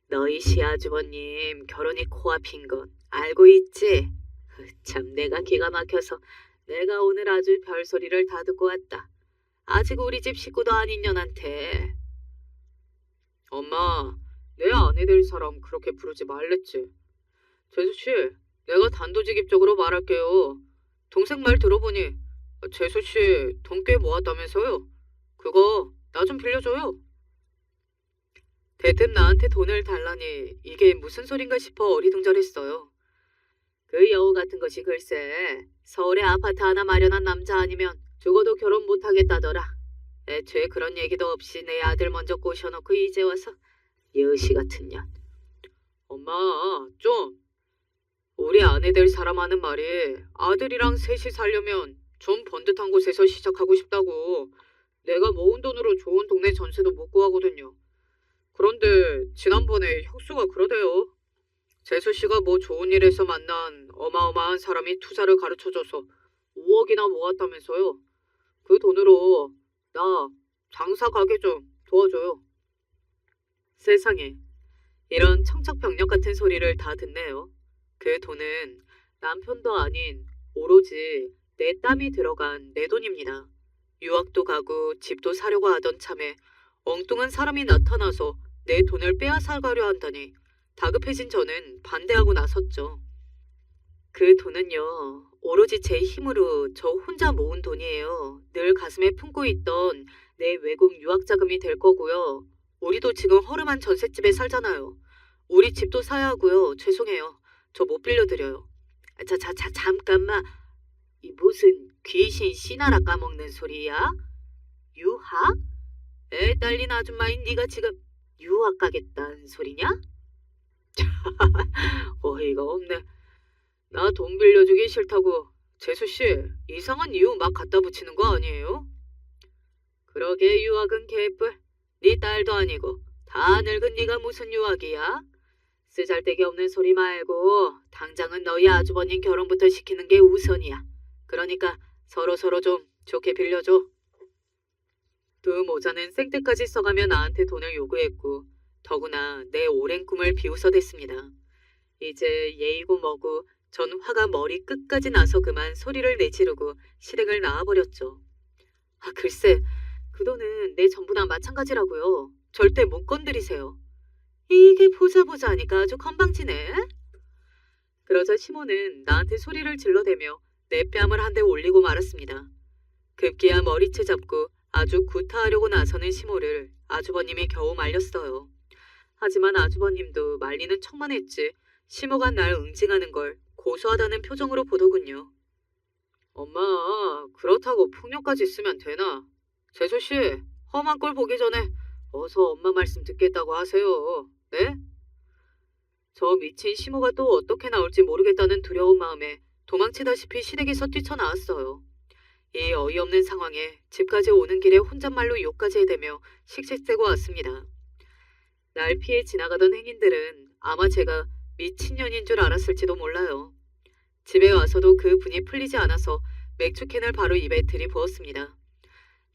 너희 시아주버님 결혼이 코앞인 건 알고 있지? 참 내가 기가 막혀서 내가 오늘 아주 별소리를 다 듣고 왔다. 아직 우리 집 식구도 아닌 년한테. 엄마, 내 아내 될 사람 그렇게 부르지 말랬지. 재수씨, 내가 단도직입적으로 말할게요. 동생 말 들어보니 재수씨 돈 꽤 모았다면서요? 그거 나 좀 빌려줘요. 대뜸 나한테 돈을 달라니 이게 무슨 소린가 싶어 어리둥절했어요. 그 여우 같은 것이 글쎄 서울에 아파트 하나 마련한 남자 아니면 죽어도 결혼 못하겠다더라. 애초에 그런 얘기도 없이 내 아들 먼저 꼬셔놓고 이제 와서 여시 같은 년. 엄마, 좀. 우리 아내 될 사람 하는 말이 아들이랑 셋이 살려면 좀 번듯한 곳에서 시작하고 싶다고. 내가 모은 돈으로 좋은 동네 전세도 못 구하거든요. 그런데 지난번에 혁수가 그러대요. 재수 씨가 뭐 좋은 일에서 만난 어마어마한 사람이 투자를 가르쳐줘서 5억이나 모았다면서요. 그 돈으로 나 장사 가게 좀 도와줘요. 세상에, 이런 청천벽력 같은 소리를 다 듣네요. 그 돈은 남편도 아닌 오로지 내 땀이 들어간 내 돈입니다. 유학도 가고 집도 사려고 하던 참에 엉뚱한 사람이 나타나서 내 돈을 빼앗아가려 한다니 다급해진 저는 반대하고 나섰죠. 그 돈은요, 오로지 제 힘으로 저 혼자 모은 돈이에요. 늘 가슴에 품고 있던 내 외국 유학 자금이 될 거고요. 우리도 지금 허름한 전셋집에 살잖아요. 우리 집도 사야 하고요. 죄송해요. 저 못 빌려드려요. 잠깐만. 이 무슨 귀신 씨나라 까먹는 소리야? 유학? 애 딸린 아줌마인 네가 지금 유학 가겠다는 소리냐? 어이가 없네. 나 돈 빌려주기 싫다고 재수씨 이상한 이유 막 갖다 붙이는 거 아니에요? 그러게 유학은 개뿔. 네 딸도 아니고 다 늙은 네가 무슨 유학이야? 쓰잘데기 없는 소리 말고 당장은 너희 아주버님 결혼부터 시키는 게 우선이야. 그러니까 서로 좀 좋게 빌려줘. 두 모자는 생때까지 써가며 나한테 돈을 요구했고 더구나 내 오랜 꿈을 비웃어댔습니다. 이제 예이고 뭐고 전 화가 머리 끝까지 나서 그만 소리를 내지르고 실행을 낳아버렸죠. 아 글쎄 그 돈은 내 전부나 마찬가지라고요. 절대 못 건드리세요. 이게 보자 하니까 아주 건방지네. 그러자 시모는 나한테 소리를 질러대며 내 뺨을 한 대 올리고 말았습니다. 급기야 머리채 잡고 아주 구타하려고 나서는 시모를 아주버님이 겨우 말렸어요. 하지만 아주버님도 말리는 척만 했지 시모가 날 응징하는 걸 고소하다는 표정으로 보더군요. 엄마, 그렇다고 폭력까지 쓰면 되나? 재수씨, 험한 꼴 보기 전에 어서 엄마 말씀 듣겠다고 하세요. 네? 저 미친 시모가 또 어떻게 나올지 모르겠다는 두려운 마음에 도망치다시피 시댁에서 뛰쳐나왔어요. 이 어이없는 상황에 집까지 오는 길에 혼잣말로 욕까지 해대며 씩씩대고 왔습니다. 날 피해 지나가던 행인들은 아마 제가 미친년인 줄 알았을지도 몰라요. 집에 와서도 그 분이 풀리지 않아서 맥주캔을 바로 입에 들이부었습니다.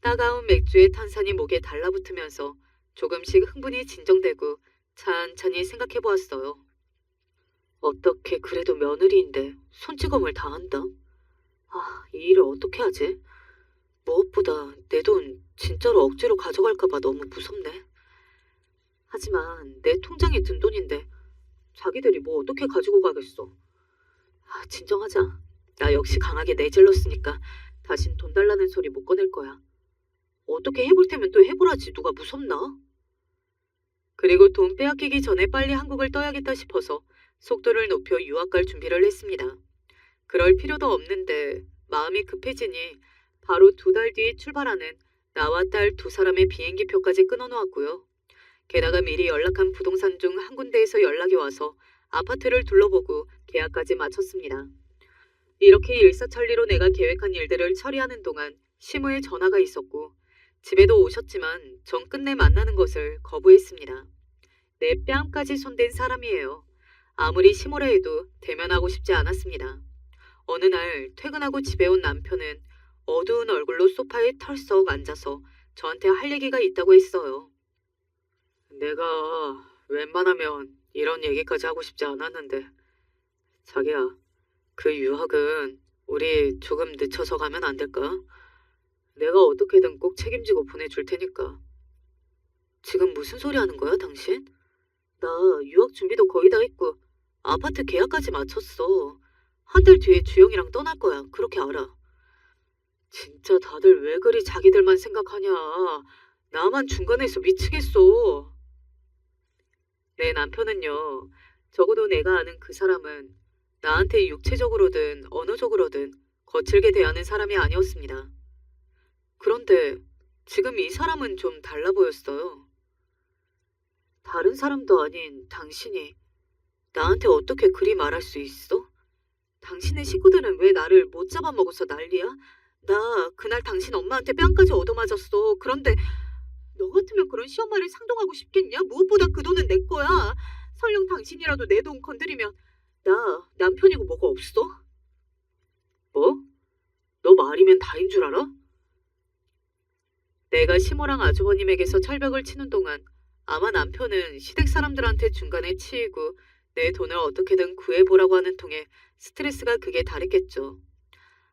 따가운 맥주의 탄산이 목에 달라붙으면서 조금씩 흥분이 진정되고 찬찬히 생각해보았어요. 어떻게 그래도 며느리인데 손찌검을 당한다? 이 일을 어떻게 하지? 무엇보다 내 돈 진짜로 억지로 가져갈까봐 너무 무섭네. 하지만 내 통장에 든 돈인데 자기들이 뭐 어떻게 가지고 가겠어. 진정하자. 나 역시 강하게 내질렀으니까 다신 돈 달라는 소리 못 꺼낼 거야. 어떻게 해볼 테면 또 해보라지 누가 무섭나? 그리고 돈 빼앗기기 전에 빨리 한국을 떠야겠다 싶어서 속도를 높여 유학 갈 준비를 했습니다. 그럴 필요도 없는데 마음이 급해지니 바로 2달 뒤에 출발하는 나와 딸 2사람의 비행기표까지 끊어놓았고요. 게다가 미리 연락한 부동산 중 한 군데에서 연락이 와서 아파트를 둘러보고 계약까지 마쳤습니다. 이렇게 일사천리로 내가 계획한 일들을 처리하는 동안 시무의 전화가 있었고 집에도 오셨지만 전 끝내 만나는 것을 거부했습니다. 내 뺨까지 손댄 사람이에요. 아무리 시모라 해도 대면하고 싶지 않았습니다. 어느 날 퇴근하고 집에 온 남편은 어두운 얼굴로 소파에 털썩 앉아서 저한테 할 얘기가 있다고 했어요. 내가 웬만하면 이런 얘기까지 하고 싶지 않았는데, 자기야, 그 유학은 우리 조금 늦춰서 가면 안 될까? 내가 어떻게든 꼭 책임지고 보내줄 테니까. 지금 무슨 소리 하는 거야, 당신? 나 유학 준비도 거의 다 했고 아파트 계약까지 마쳤어. 한 달 뒤에 주영이랑 떠날 거야. 그렇게 알아. 진짜 다들 왜 그리 자기들만 생각하냐. 나만 중간에서 미치겠어. 내 남편은요. 적어도 내가 아는 그 사람은 나한테 육체적으로든 언어적으로든 거칠게 대하는 사람이 아니었습니다. 그런데 지금 이 사람은 좀 달라 보였어요. 다른 사람도 아닌 당신이 나한테 어떻게 그리 말할 수 있어? 당신의 식구들은 왜 나를 못 잡아먹어서 난리야? 나 그날 당신 엄마한테 뺨까지 얻어맞았어. 그런데 너 같으면 그런 시엄마를 상동하고 싶겠냐? 무엇보다 그 돈은 내 거야. 설령 당신이라도 내 돈 건드리면 나 남편이고 뭐가 없어? 뭐? 너 말이면 다인 줄 알아? 내가 시모랑 아주버님에게서 철벽을 치는 동안 아마 남편은 시댁 사람들한테 중간에 치이고 내 돈을 어떻게든 구해보라고 하는 통에 스트레스가 극에 달했겠죠.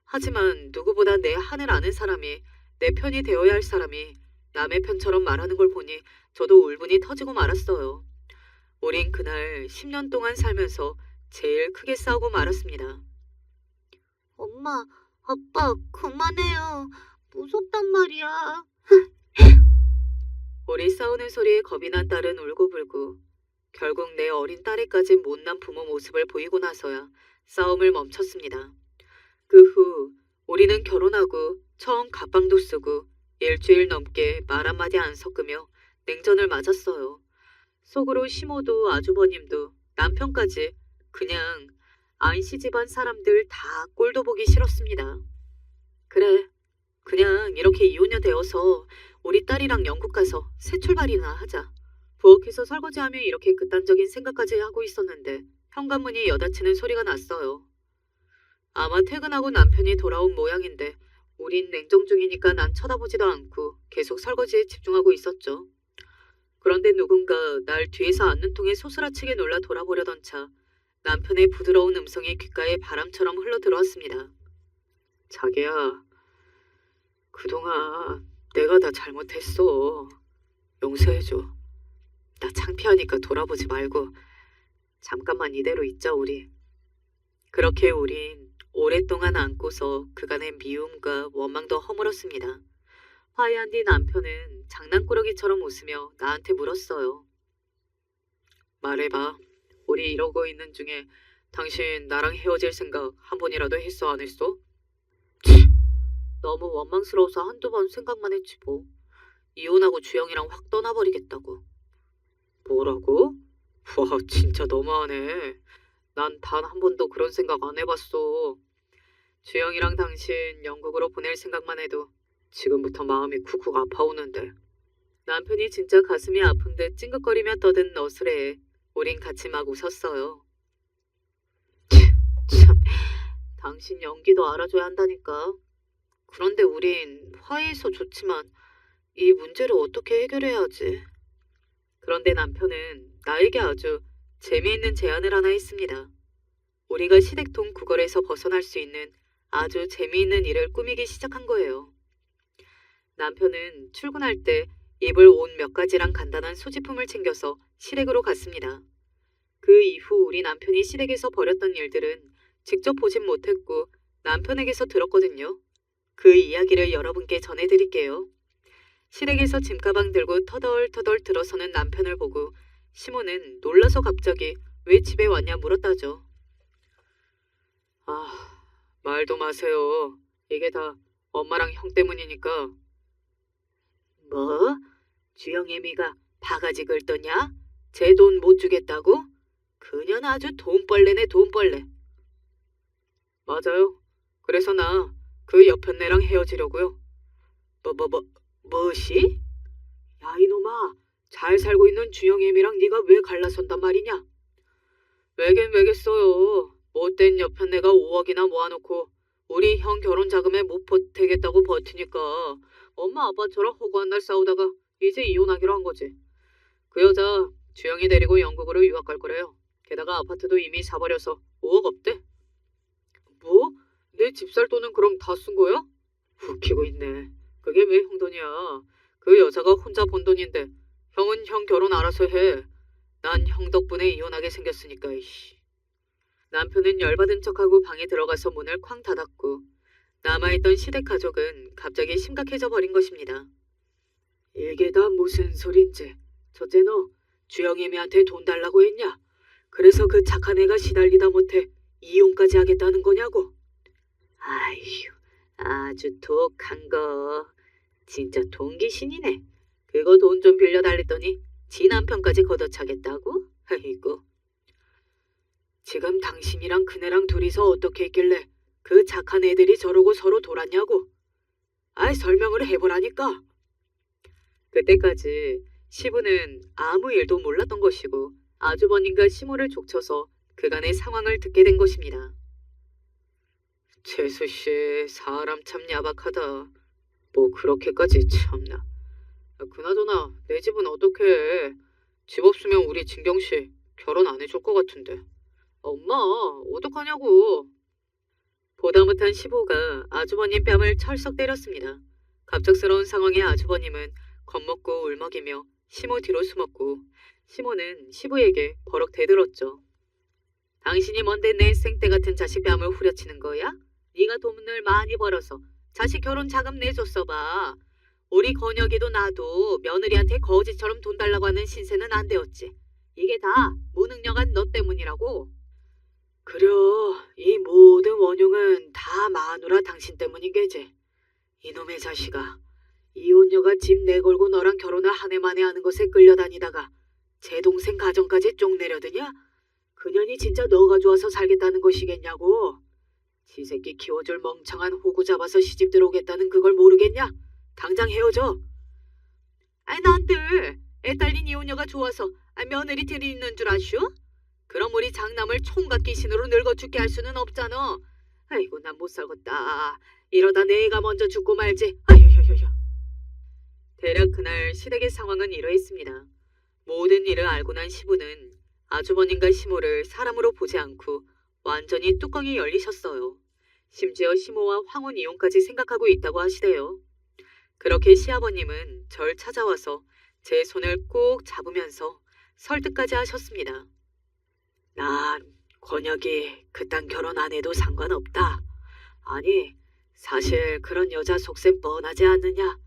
하지만 누구보다 내 한을 아는 사람이, 내 편이 되어야 할 사람이 남의 편처럼 말하는 걸 보니 저도 울분이 터지고 말았어요. 우린 그날 10년 동안 살면서 제일 크게 싸우고 말았습니다. 엄마, 아빠, 그만해요. 무섭단 말이야. 우리 싸우는 소리에 겁이 난 딸은 울고불고 결국 내 어린 딸에까지 못난 부모 모습을 보이고 나서야 싸움을 멈췄습니다. 그 후 우리는 결혼하고 처음 갑방도 쓰고 일주일 넘게 말 한마디 안 섞으며 냉전을 맞았어요. 속으로 시모도 아주버님도 남편까지 그냥 안씨 집안 사람들 다 꼴도 보기 싫었습니다. 그래, 그냥 이렇게 이혼녀 되어서 우리 딸이랑 영국 가서 새 출발이나 하자. 부엌에서 설거지하며 이렇게 극단적인 생각까지 하고 있었는데 현관문이 여닫히는 소리가 났어요. 아마 퇴근하고 남편이 돌아온 모양인데 우린 냉정 중이니까 난 쳐다보지도 않고 계속 설거지에 집중하고 있었죠. 그런데 누군가 날 뒤에서 앉는 통에 소스라치게 놀라 돌아보려던 차 남편의 부드러운 음성이 귓가에 바람처럼 흘러들어왔습니다. 자기야, 그동안 내가 다 잘못했어. 용서해줘. 나 창피하니까 돌아보지 말고 잠깐만 이대로 있자 우리. 그렇게 우린 오랫동안 안고서 그간의 미움과 원망도 허물었습니다. 화해한 뒤 남편은 장난꾸러기처럼 웃으며 나한테 물었어요. 말해봐. 우리 이러고 있는 중에 당신 나랑 헤어질 생각 한 번이라도 했어 안 했어? 너무 원망스러워서 한두 번 생각만 했지 뭐. 이혼하고 주영이랑 확 떠나버리겠다고. 뭐라고? 와, 진짜 너무하네. 난 단 한 번도 그런 생각 안 해봤어. 주영이랑 당신 영국으로 보낼 생각만 해도 지금부터 마음이 쿡쿡 아파오는데. 남편이 진짜 가슴이 아픈 듯 찡긋거리며 떠든 너스레에 우린 같이 막 웃었어요. 참, 당신 연기도 알아줘야 한다니까. 그런데 우린 화해해서 좋지만 이 문제를 어떻게 해결해야 하지? 그런데 남편은 나에게 아주 재미있는 제안을 하나 했습니다. 우리가 시댁통 구걸에서 벗어날 수 있는 아주 재미있는 일을 꾸미기 시작한 거예요. 남편은 출근할 때 입을 옷 몇 가지랑 간단한 소지품을 챙겨서 시댁으로 갔습니다. 그 이후 우리 남편이 시댁에서 벌였던 일들은 직접 보진 못했고 남편에게서 들었거든요. 그 이야기를 여러분께 전해드릴게요. 시댁에서 짐가방 들고 터덜터덜 들어서는 남편을 보고 시모는 놀라서 갑자기 왜 집에 왔냐 물었다죠. 아, 말도 마세요. 이게 다 엄마랑 형 때문이니까. 뭐? 주영애미가 바가지 긁더냐? 제 돈 못 주겠다고? 그년 아주 돈벌레네 돈벌레. 맞아요. 그래서 나 그 여편네랑 헤어지려고요. 뭐시? 야 이놈아, 잘 살고 있는 주영애미랑 네가 왜 갈라선단 말이냐? 왜긴 왜겠어요. 못된 여편네가 5억이나 모아놓고 우리 형 결혼 자금에 못 보태겠다고 버티니까 엄마 아빠처럼 허구한 날 싸우다가 이제 이혼하기로 한 거지. 그 여자 주영이 데리고 영국으로 유학 갈 거래요. 게다가 아파트도 이미 사버려서 5억 없대. 뭐? 내 집 살 돈은 그럼 다 쓴 거야? 웃기고 있네. 그게 왜 형 돈이야? 그 여자가 혼자 번 돈인데 형은 형 결혼 알아서 해. 난 형 덕분에 이혼하게 생겼으니까. 이씨. 남편은 열받은 척하고 방에 들어가서 문을 쾅 닫았고 남아있던 시댁 가족은 갑자기 심각해져 버린 것입니다. 이게 다 무슨 소린지. 첫째 너 주영애미한테 돈 달라고 했냐? 그래서 그 착한 애가 시달리다 못해 이혼까지 하겠다는 거냐고? 아휴, 아주 독한 거. 진짜 돈 귀신이네. 그거 돈 좀 빌려달랬더니 지 남편까지 걷어차겠다고? 아이고. 지금 당신이랑 그네랑 둘이서 어떻게 했길래 그 착한 애들이 저러고 서로 돌았냐고? 아이 설명을 해보라니까. 그때까지 시부는 아무 일도 몰랐던 것이고 아주버님과 시모를 족쳐서 그간의 상황을 듣게 된 것입니다. 재수씨 사람 참 야박하다. 뭐 그렇게까지 참나. 그나저나 내 집은 어떻게 해? 집 없으면 우리 진경씨 결혼 안 해줄 것 같은데. 엄마 어떡하냐고. 보다 못한 시부가 아주버님 뺨을 철썩 때렸습니다. 갑작스러운 상황에 아주버님은 겁먹고 울먹이며 시모 뒤로 숨었고 시모는 시부에게 버럭 대들었죠. 당신이 뭔데 내 생떼 같은 자식 뺨을 후려치는 거야? 네가 돈을 많이 벌어서 자식 결혼 자금 내줬어 봐. 우리 건혁이도 나도 며느리한테 거지처럼 돈 달라고 하는 신세는 안 되었지. 이게 다 무능력한 너 때문이라고. 그려 이 모든 원흉은 다 마누라 당신 때문인 게지. 이놈의 자식아. 이혼녀가 집 내걸고 너랑 결혼을 한 해 만에 하는 것에 끌려다니다가 제 동생 가정까지 쪽 내려드냐? 그년이 진짜 너가 좋아서 살겠다는 것이겠냐고. 지 새끼 키워줄 멍청한 호구 잡아서 시집 들어오겠다는 그걸 모르겠냐? 당장 헤어져. 아이 난들 애 딸린 이혼녀가 좋아서 며느리 들이 있는 줄 아슈? 그럼 우리 장남을 총각 귀신으로 늙어 죽게 할 수는 없잖아. 아이고 난 못 살겠다. 이러다 내가 먼저 죽고 말지. 아유유유유. 대략 그날 시댁의 상황은 이러했습니다. 모든 일을 알고 난 시부는 아주버님과 시모를 사람으로 보지 않고 완전히 뚜껑이 열리셨어요. 심지어 시모와 황혼 이혼까지 생각하고 있다고 하시대요. 그렇게 시아버님은 절 찾아와서 제 손을 꼭 잡으면서 설득까지 하셨습니다. 난 권혁이 그딴 결혼 안 해도 상관없다. 아니 사실 그런 여자 속셈 뻔하지 않느냐.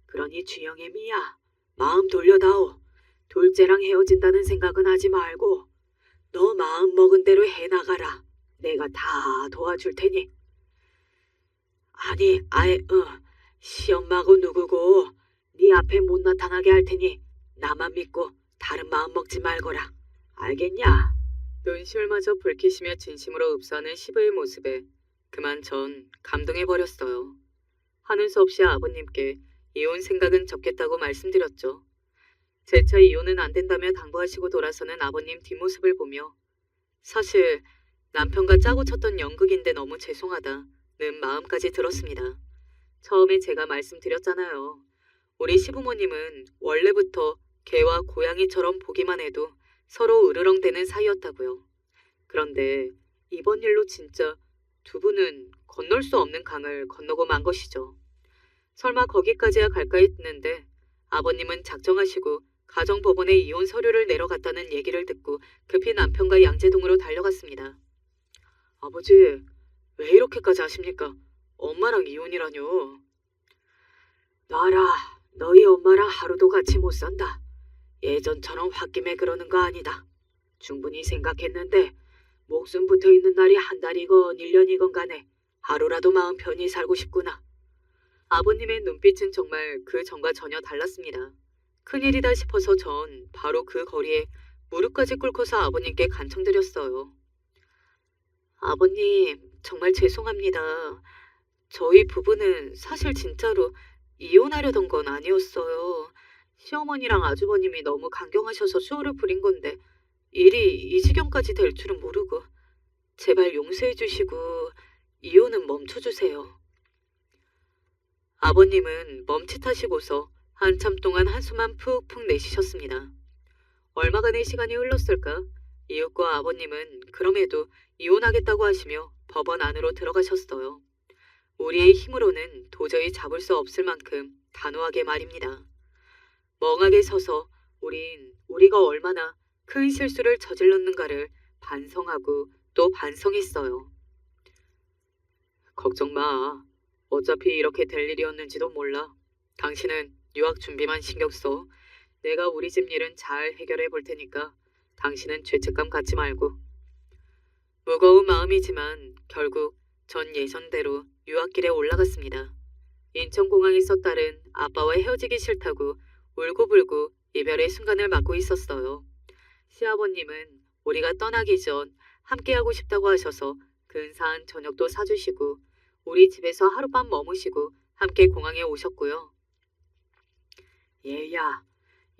그러니 주영애미야 마음 돌려다오. 둘째랑 헤어진다는 생각은 하지 말고 너 마음 먹은 대로 해나가라. 내가 다 도와줄 테니. 아니 시엄마고 누구고 네 앞에 못 나타나게 할 테니 나만 믿고 다른 마음 먹지 말거라. 알겠냐? 눈시울마저 붉히시며 진심으로 읍소하는 시부의 모습에 그만 전 감동해버렸어요. 하는 수 없이 아버님께 이혼 생각은 접겠다고 말씀드렸죠. 재차 이혼은 안 된다며 당부하시고 돌아서는 아버님 뒷모습을 보며 사실 남편과 짜고 쳤던 연극인데 너무 죄송하다는 마음까지 들었습니다. 처음에 제가 말씀드렸잖아요. 우리 시부모님은 원래부터 개와 고양이처럼 보기만 해도 서로 으르렁대는 사이였다고요. 그런데 이번 일로 진짜 두 분은 건널 수 없는 강을 건너고 만 것이죠. 설마 거기까지야 갈까 했는데 아버님은 작정하시고 가정법원에 이혼 서류를 내려갔다는 얘기를 듣고 급히 남편과 양재동으로 달려갔습니다. 아버지, 왜 이렇게까지 하십니까? 엄마랑 이혼이라뇨. 놔라, 너희 엄마랑 하루도 같이 못 산다. 예전처럼 홧김에 그러는 거 아니다. 충분히 생각했는데 목숨 붙어있는 날이 한 달이건 1년이건 간에 하루라도 마음 편히 살고 싶구나. 아버님의 눈빛은 정말 그 전과 전혀 달랐습니다. 큰일이다 싶어서 전 바로 그 거리에 무릎까지 꿇고서 아버님께 간청드렸어요. 아버님, 정말 죄송합니다. 저희 부부는 사실 진짜로 이혼하려던 건 아니었어요. 시어머니랑 아주버님이 너무 강경하셔서 수호를 부린 건데 일이 이 지경까지 될 줄은 모르고 제발 용서해 주시고 이혼은 멈춰주세요. 아버님은 멈칫하시고서 한참 동안 한숨만 푹푹 내쉬셨습니다. 얼마간의 시간이 흘렀을까? 이웃과 아버님은 그럼에도 이혼하겠다고 하시며 법원 안으로 들어가셨어요. 우리의 힘으로는 도저히 잡을 수 없을 만큼 단호하게 말입니다. 멍하게 서서 우린 우리가 얼마나 큰 실수를 저질렀는가를 반성하고 또 반성했어요. 걱정 마. 어차피 이렇게 될 일이었는지도 몰라. 당신은 유학 준비만 신경 써. 내가 우리 집 일은 잘 해결해 볼 테니까 당신은 죄책감 갖지 말고. 무거운 마음이지만 결국 전 예전대로 유학길에 올라갔습니다. 인천공항에서 딸은 아빠와 헤어지기 싫다고 울고불고 이별의 순간을 맞고 있었어요. 시아버님은 우리가 떠나기 전 함께하고 싶다고 하셔서 근사한 저녁도 사주시고 우리 집에서 하룻밤 머무시고 함께 공항에 오셨고요. 얘야,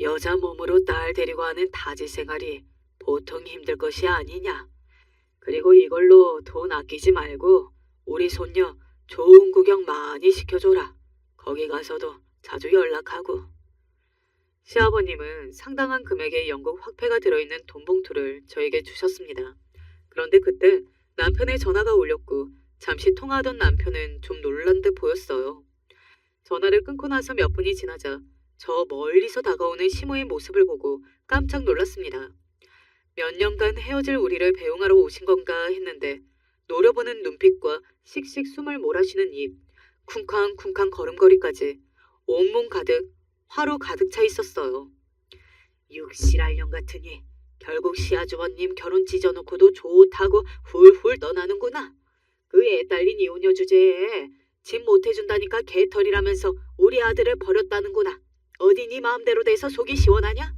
여자 몸으로 딸 데리고 하는 타지 생활이 보통 힘들 것이 아니냐. 그리고 이걸로 돈 아끼지 말고 우리 손녀 좋은 구경 많이 시켜줘라. 거기 가서도 자주 연락하고. 시아버님은 상당한 금액의 영국 화폐가 들어있는 돈 봉투를 저에게 주셨습니다. 그런데 그때 남편의 전화가 울렸고 잠시 통화하던 남편은 좀 놀란 듯 보였어요. 전화를 끊고 나서 몇 분이 지나자 저 멀리서 다가오는 시모의 모습을 보고 깜짝 놀랐습니다. 몇 년간 헤어질 우리를 배웅하러 오신 건가 했는데 노려보는 눈빛과 씩씩 숨을 몰아쉬는 입, 쿵쾅쿵쾅 걸음걸이까지 온몸 가득 화로 가득 차 있었어요. 육실알령 같으니 결국 시아주버님 결혼 찢어놓고도 좋다고 훌훌 떠나는구나. 그 애 딸린 이혼녀 주제에 집 못해준다니까 개털이라면서 우리 아들을 버렸다는구나. 어디 네 마음대로 돼서 속이 시원하냐?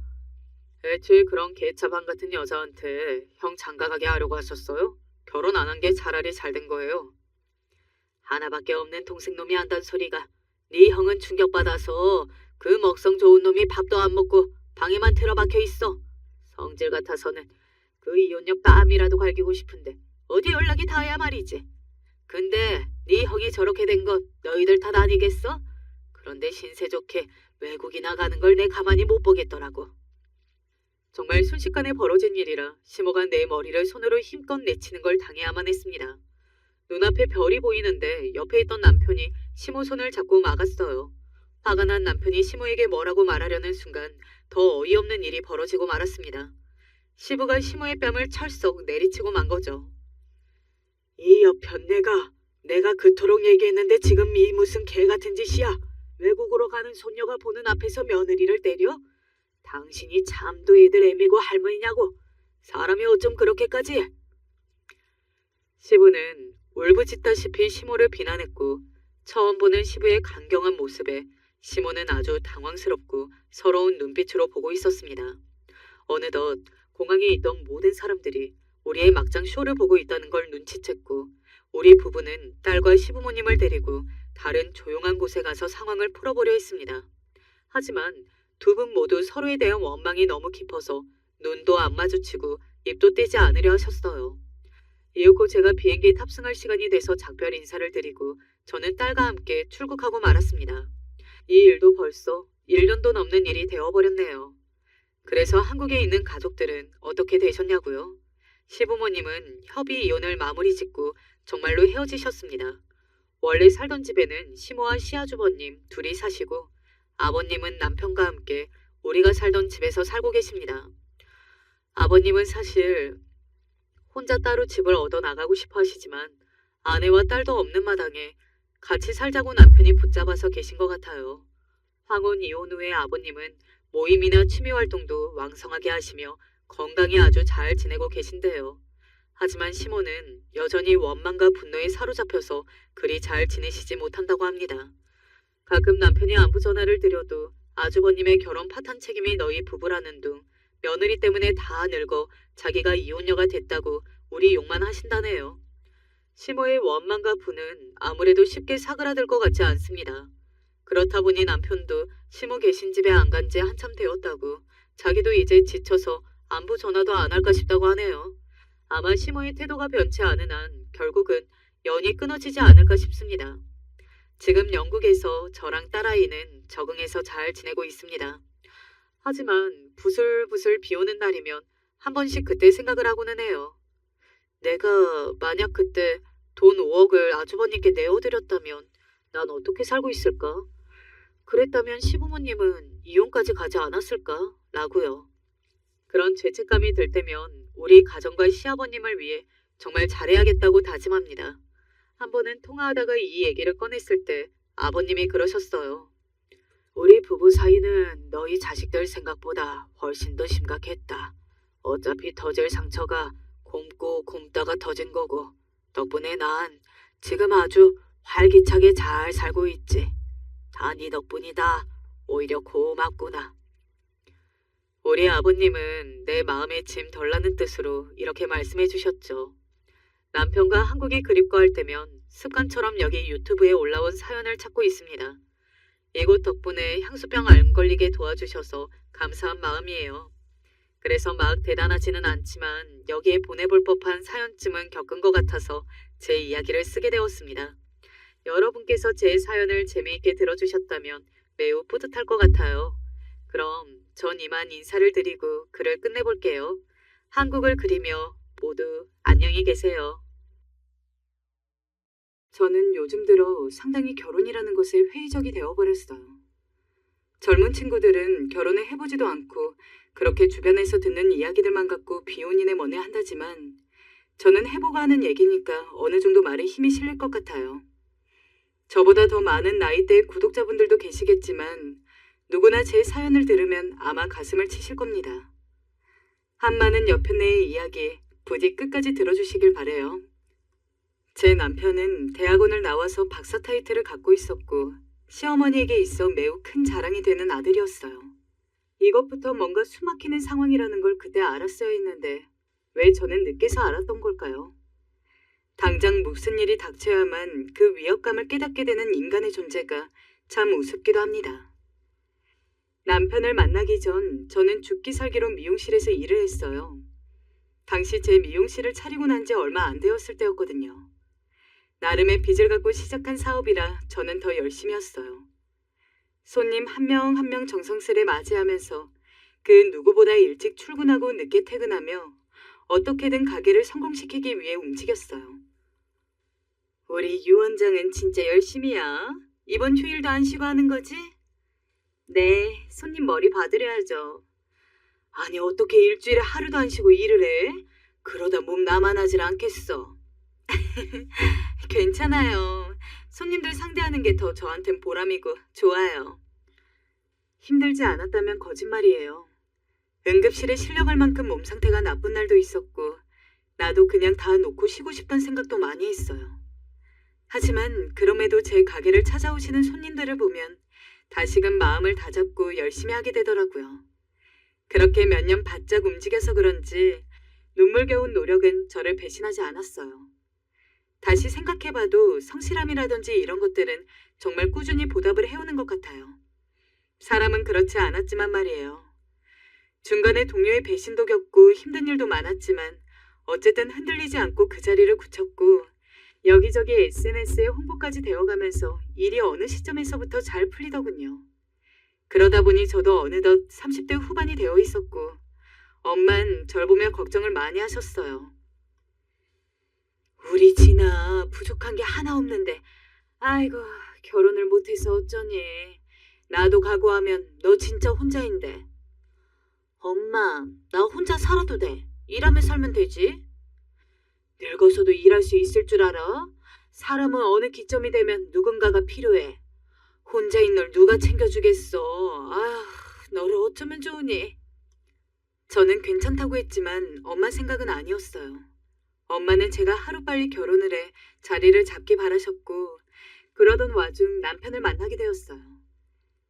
애초에 그런 개차반 같은 여자한테 형 장가가게 하려고 하셨어요? 결혼 안 한 게 차라리 잘 된 거예요. 하나밖에 없는 동생놈이 한단 소리가 네 형은 충격받아서 그 먹성 좋은 놈이 밥도 안 먹고 방에만 틀어박혀 있어. 성질 같아서는 그 이혼녀 뺨이라도 갈기고 싶은데 어디 연락이 닿아야 말이지. 근데 네 형이 저렇게 된 건 너희들 탓 아니겠어? 그런데 신세 좋게 외국이나 가는 걸 내 가만히 못 보겠더라고. 정말 순식간에 벌어진 일이라 시모가 내 머리를 손으로 힘껏 내치는 걸 당해야만 했습니다. 눈앞에 별이 보이는데 옆에 있던 남편이 시모 손을 잡고 막았어요. 화가 난 남편이 시모에게 뭐라고 말하려는 순간 더 어이없는 일이 벌어지고 말았습니다. 시부가 시모의 뺨을 철썩 내리치고 만 거죠. 이 여편 내가 그토록 얘기했는데 지금 이 무슨 개 같은 짓이야. 외국으로 가는 손녀가 보는 앞에서 며느리를 때려? 당신이 참도 애들 애미고 할머니냐고. 사람이 어쩜 그렇게까지. 시부는 울부짖다시피 시모를 비난했고 처음 보는 시부의 강경한 모습에 시모는 아주 당황스럽고 서러운 눈빛으로 보고 있었습니다. 어느덧 공항에 있던 모든 사람들이 우리의 막장 쇼를 보고 있다는 걸 눈치챘고 우리 부부는 딸과 시부모님을 데리고 다른 조용한 곳에 가서 상황을 풀어보려 했습니다. 하지만 두 분 모두 서로에 대한 원망이 너무 깊어서 눈도 안 마주치고 입도 떼지 않으려 하셨어요. 이윽고 제가 비행기에 탑승할 시간이 돼서 작별 인사를 드리고 저는 딸과 함께 출국하고 말았습니다. 이 일도 벌써 1년도 넘는 일이 되어버렸네요. 그래서 한국에 있는 가족들은 어떻게 되셨냐고요? 시부모님은 협의 이혼을 마무리 짓고 정말로 헤어지셨습니다. 원래 살던 집에는 시모와 시아주버님 둘이 사시고 아버님은 남편과 함께 우리가 살던 집에서 살고 계십니다. 아버님은 사실 혼자 따로 집을 얻어 나가고 싶어 하시지만 아내와 딸도 없는 마당에 같이 살자고 남편이 붙잡아서 계신 것 같아요. 황혼 이혼 후에 아버님은 모임이나 취미활동도 왕성하게 하시며 건강히 아주 잘 지내고 계신데요. 하지만 시모는 여전히 원망과 분노에 사로잡혀서 그리 잘 지내시지 못한다고 합니다. 가끔 남편이 안부 전화를 드려도 아주버님의 결혼 파탄 책임이 너희 부부라는 둥 며느리 때문에 다 늙어 자기가 이혼녀가 됐다고 우리 욕만 하신다네요. 시모의 원망과 분은 아무래도 쉽게 사그라들 것 같지 않습니다. 그렇다 보니 남편도 시모 계신 집에 안 간 지 한참 되었다고 자기도 이제 지쳐서 안부 전화도 안 할까 싶다고 하네요. 아마 시모의 태도가 변치 않은 한 결국은 연이 끊어지지 않을까 싶습니다. 지금 영국에서 저랑 딸아이는 적응해서 잘 지내고 있습니다. 하지만 부슬부슬 비 오는 날이면 한 번씩 그때 생각을 하고는 해요. 내가 만약 그때 돈 5억을 아주버님께 내어드렸다면 난 어떻게 살고 있을까? 그랬다면 시부모님은 이혼까지 가지 않았을까? 라고요. 그런 죄책감이 들 때면 우리 가정과 시아버님을 위해 정말 잘해야겠다고 다짐합니다. 한 번은 통화하다가 이 얘기를 꺼냈을 때 아버님이 그러셨어요. 우리 부부 사이는 너희 자식들 생각보다 훨씬 더 심각했다. 어차피 터질 상처가 곰고 곰다가 터진 거고 덕분에 난 지금 아주 활기차게 잘 살고 있지. 다 네 덕분이다. 오히려 고맙구나. 우리 아버님은 내 마음에 짐 덜 나는 뜻으로 이렇게 말씀해 주셨죠. 남편과 한국이 그립고 할 때면 습관처럼 여기 유튜브에 올라온 사연을 찾고 있습니다. 이곳 덕분에 향수병 안 걸리게 도와주셔서 감사한 마음이에요. 그래서 막 대단하지는 않지만 여기에 보내볼 법한 사연쯤은 겪은 것 같아서 제 이야기를 쓰게 되었습니다. 여러분께서 제 사연을 재미있게 들어주셨다면 매우 뿌듯할 것 같아요. 그럼 전 이만 인사를 드리고 글을 끝내볼게요. 한국을 그리며 모두 안녕히 계세요. 저는 요즘 들어 상당히 결혼이라는 것에 회의적이 되어버렸어요. 젊은 친구들은 결혼을 해보지도 않고 그렇게 주변에서 듣는 이야기들만 갖고 비혼이네 뭐네 한다지만 저는 해보고 하는 얘기니까 어느 정도 말에 힘이 실릴 것 같아요. 저보다 더 많은 나이대의 구독자분들도 계시겠지만 누구나 제 사연을 들으면 아마 가슴을 치실 겁니다. 한많은 여편네의 이야기 부디 끝까지 들어주시길 바래요. 제 남편은 대학원을 나와서 박사 타이틀을 갖고 있었고 시어머니에게 있어 매우 큰 자랑이 되는 아들이었어요. 이것부터 뭔가 숨막히는 상황이라는 걸 그때 알았어야 했는데 왜 저는 늦게서 알았던 걸까요? 당장 무슨 일이 닥쳐야만 그 위협감을 깨닫게 되는 인간의 존재가 참 우습기도 합니다. 남편을 만나기 전 저는 죽기 살기로 미용실에서 일을 했어요. 당시 제 미용실을 차리고 난 지 얼마 안 되었을 때였거든요. 나름의 빚을 갖고 시작한 사업이라 저는 더 열심히 했어요. 손님 한 명 한 명 정성스레 맞이하면서 그 누구보다 일찍 출근하고 늦게 퇴근하며 어떻게든 가게를 성공시키기 위해 움직였어요. 우리 유 원장은 진짜 열심히야. 이번 휴일도 안 쉬고 하는 거지? 네, 손님 머리 봐드려야죠. 아니 어떻게 일주일에 하루도 안 쉬고 일을 해? 그러다 몸 나만하질 않겠어. 괜찮아요. 손님들 상대하는 게 더 저한텐 보람이고 좋아요. 힘들지 않았다면 거짓말이에요. 응급실에 실려갈 만큼 몸 상태가 나쁜 날도 있었고 나도 그냥 다 놓고 쉬고 싶던 생각도 많이 했어요. 하지만 그럼에도 제 가게를 찾아오시는 손님들을 보면 다시금 마음을 다잡고 열심히 하게 되더라고요. 그렇게 몇 년 바짝 움직여서 그런지 눈물겨운 노력은 저를 배신하지 않았어요. 다시 생각해봐도 성실함이라든지 이런 것들은 정말 꾸준히 보답을 해오는 것 같아요. 사람은 그렇지 않았지만 말이에요. 중간에 동료의 배신도 겪고 힘든 일도 많았지만 어쨌든 흔들리지 않고 그 자리를 굳혔고 여기저기 SNS에 홍보까지 되어가면서 일이 어느 시점에서부터 잘 풀리더군요. 그러다 보니 저도 어느덧 30대 후반이 되어 있었고 엄만 절 보며 걱정을 많이 하셨어요. 우리 진아 부족한 게 하나 없는데 아이고 결혼을 못해서 어쩌니. 나도 각오하면 너 진짜 혼자인데. 엄마 나 혼자 살아도 돼. 일하며 살면 되지. 늙어서도 일할 수 있을 줄 알아? 사람은 어느 기점이 되면 누군가가 필요해. 혼자인 널 누가 챙겨주겠어. 아휴 너를 어쩌면 좋으니. 저는 괜찮다고 했지만 엄마 생각은 아니었어요. 엄마는 제가 하루빨리 결혼을 해 자리를 잡기 바라셨고 그러던 와중 남편을 만나게 되었어요.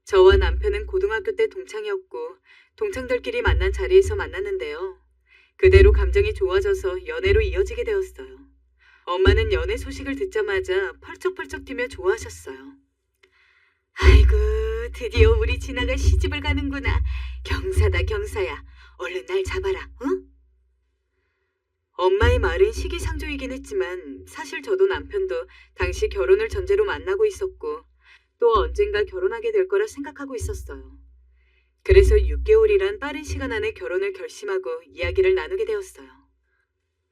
저와 남편은 고등학교 때 동창이었고 동창들끼리 만난 자리에서 만났는데요. 그대로 감정이 좋아져서 연애로 이어지게 되었어요. 엄마는 연애 소식을 듣자마자 펄쩍펄쩍 뛰며 좋아하셨어요. 아이고 드디어 우리 진아가 시집을 가는구나. 경사다 경사야. 얼른 날 잡아라, 응? 엄마의 말은 시기상조이긴 했지만 사실 저도 남편도 당시 결혼을 전제로 만나고 있었고 또 언젠가 결혼하게 될 거라 생각하고 있었어요. 그래서 6개월이란 빠른 시간 안에 결혼을 결심하고 이야기를 나누게 되었어요.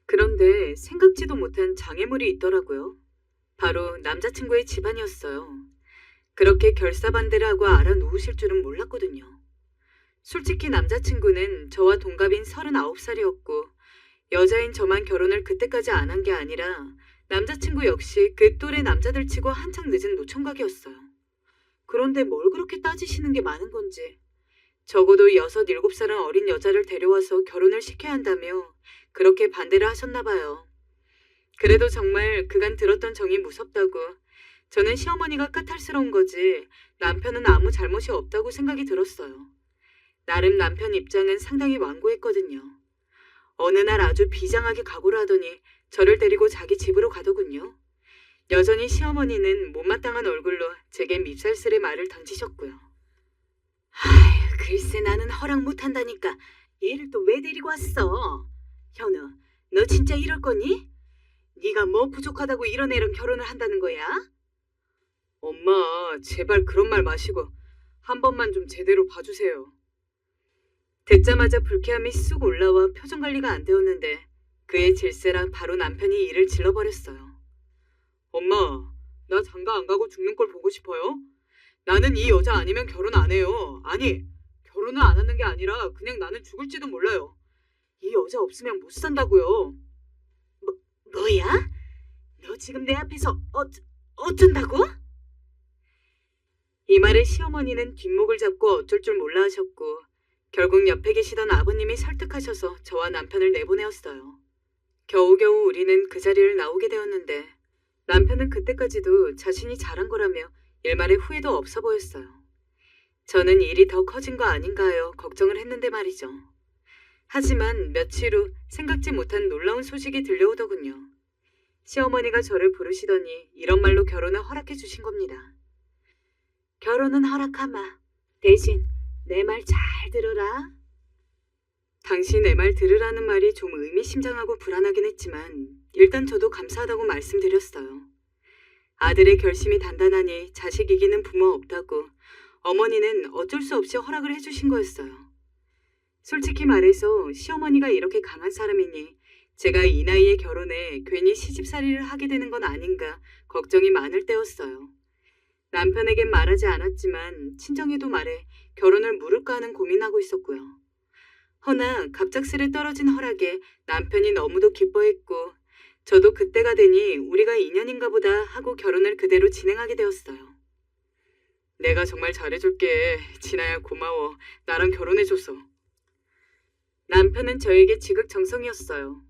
그런데 생각지도 못한 장애물이 있더라고요. 바로 남자친구의 집안이었어요. 그렇게 결사반대를 하고 알아놓으실 줄은 몰랐거든요. 솔직히 남자친구는 저와 동갑인 39살이었고 여자인 저만 결혼을 그때까지 안 한 게 아니라 남자친구 역시 그 또래 남자들 치고 한창 늦은 노총각이었어요. 그런데 뭘 그렇게 따지시는 게 많은 건지 적어도 6, 7살은 어린 여자를 데려와서 결혼을 시켜야 한다며 그렇게 반대를 하셨나 봐요. 그래도 정말 그간 들었던 정이 무섭다고 저는 시어머니가 까탈스러운 거지 남편은 아무 잘못이 없다고 생각이 들었어요. 나름 남편 입장은 상당히 완고했거든요. 어느 날 아주 비장하게 각오를 하더니 저를 데리고 자기 집으로 가더군요. 여전히 시어머니는 못마땅한 얼굴로 제게 밉살스레 말을 던지셨고요. 아휴, 글쎄 나는 허락 못한다니까 얘를 또 왜 데리고 왔어? 현우, 너 진짜 이럴 거니? 네가 뭐 부족하다고 이런 애랑 결혼을 한다는 거야? 엄마, 제발 그런 말 마시고 한 번만 좀 제대로 봐주세요. 듣자마자 불쾌함이 쑥 올라와 표정 관리가 안 되었는데 그의 질세라 바로 남편이 이를 질러버렸어요. 엄마, 나 장가 안 가고 죽는 걸 보고 싶어요? 나는 이 여자 아니면 결혼 안 해요. 아니, 결혼을 안 하는 게 아니라 그냥 나는 죽을지도 몰라요. 이 여자 없으면 못 산다고요. 뭐야? 너 지금 내 앞에서 어쩐다고? 이 말에 시어머니는 뒷목을 잡고 어쩔 줄 몰라 하셨고 결국 옆에 계시던 아버님이 설득하셔서 저와 남편을 내보내었어요. 겨우겨우 우리는 그 자리를 나오게 되었는데 남편은 그때까지도 자신이 잘한 거라며 일말의 후회도 없어 보였어요. 저는 일이 더 커진 거 아닌가요? 걱정을 했는데 말이죠. 하지만 며칠 후 생각지 못한 놀라운 소식이 들려오더군요. 시어머니가 저를 부르시더니 이런 말로 결혼을 허락해 주신 겁니다. 결혼은 허락하마. 대신 내 말 잘 들으라. 당시 내 말 들으라는 말이 좀 의미심장하고 불안하긴 했지만 일단 저도 감사하다고 말씀드렸어요. 아들의 결심이 단단하니 자식 이기는 부모 없다고 어머니는 어쩔 수 없이 허락을 해주신 거였어요. 솔직히 말해서 시어머니가 이렇게 강한 사람이니 제가 이 나이에 결혼해 괜히 시집살이를 하게 되는 건 아닌가 걱정이 많을 때였어요. 남편에겐 말하지 않았지만 친정에도 말해 결혼을 물을까 하는 고민하고 있었고요. 허나 갑작스레 떨어진 허락에 남편이 너무도 기뻐했고 저도 그때가 되니 우리가 인연인가 보다 하고 결혼을 그대로 진행하게 되었어요. 내가 정말 잘해줄게. 진아야 고마워. 나랑 결혼해줘서. 남편은 저에게 지극정성이었어요.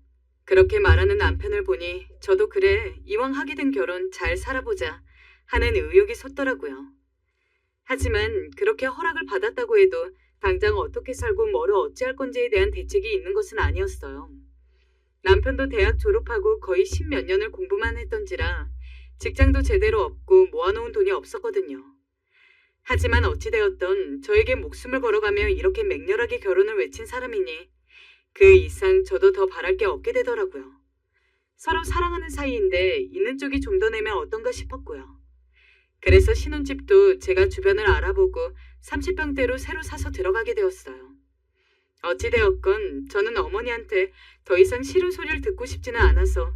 그렇게 말하는 남편을 보니 저도 그래 이왕 하게 된 결혼 잘 살아보자 하는 의욕이 솟더라고요. 하지만 그렇게 허락을 받았다고 해도 당장 어떻게 살고 뭐를 어찌할 건지에 대한 대책이 있는 것은 아니었어요. 남편도 대학 졸업하고 거의 10몇 년을 공부만 했던지라 직장도 제대로 없고 모아놓은 돈이 없었거든요. 하지만 어찌되었던 저에게 목숨을 걸어가며 이렇게 맹렬하게 결혼을 외친 사람이니 그 이상 저도 더 바랄 게 없게 되더라고요. 서로 사랑하는 사이인데 있는 쪽이 좀 더 내면 어떤가 싶었고요. 그래서 신혼집도 제가 주변을 알아보고 30평대로 새로 사서 들어가게 되었어요. 어찌되었건 저는 어머니한테 더 이상 싫은 소리를 듣고 싶지는 않아서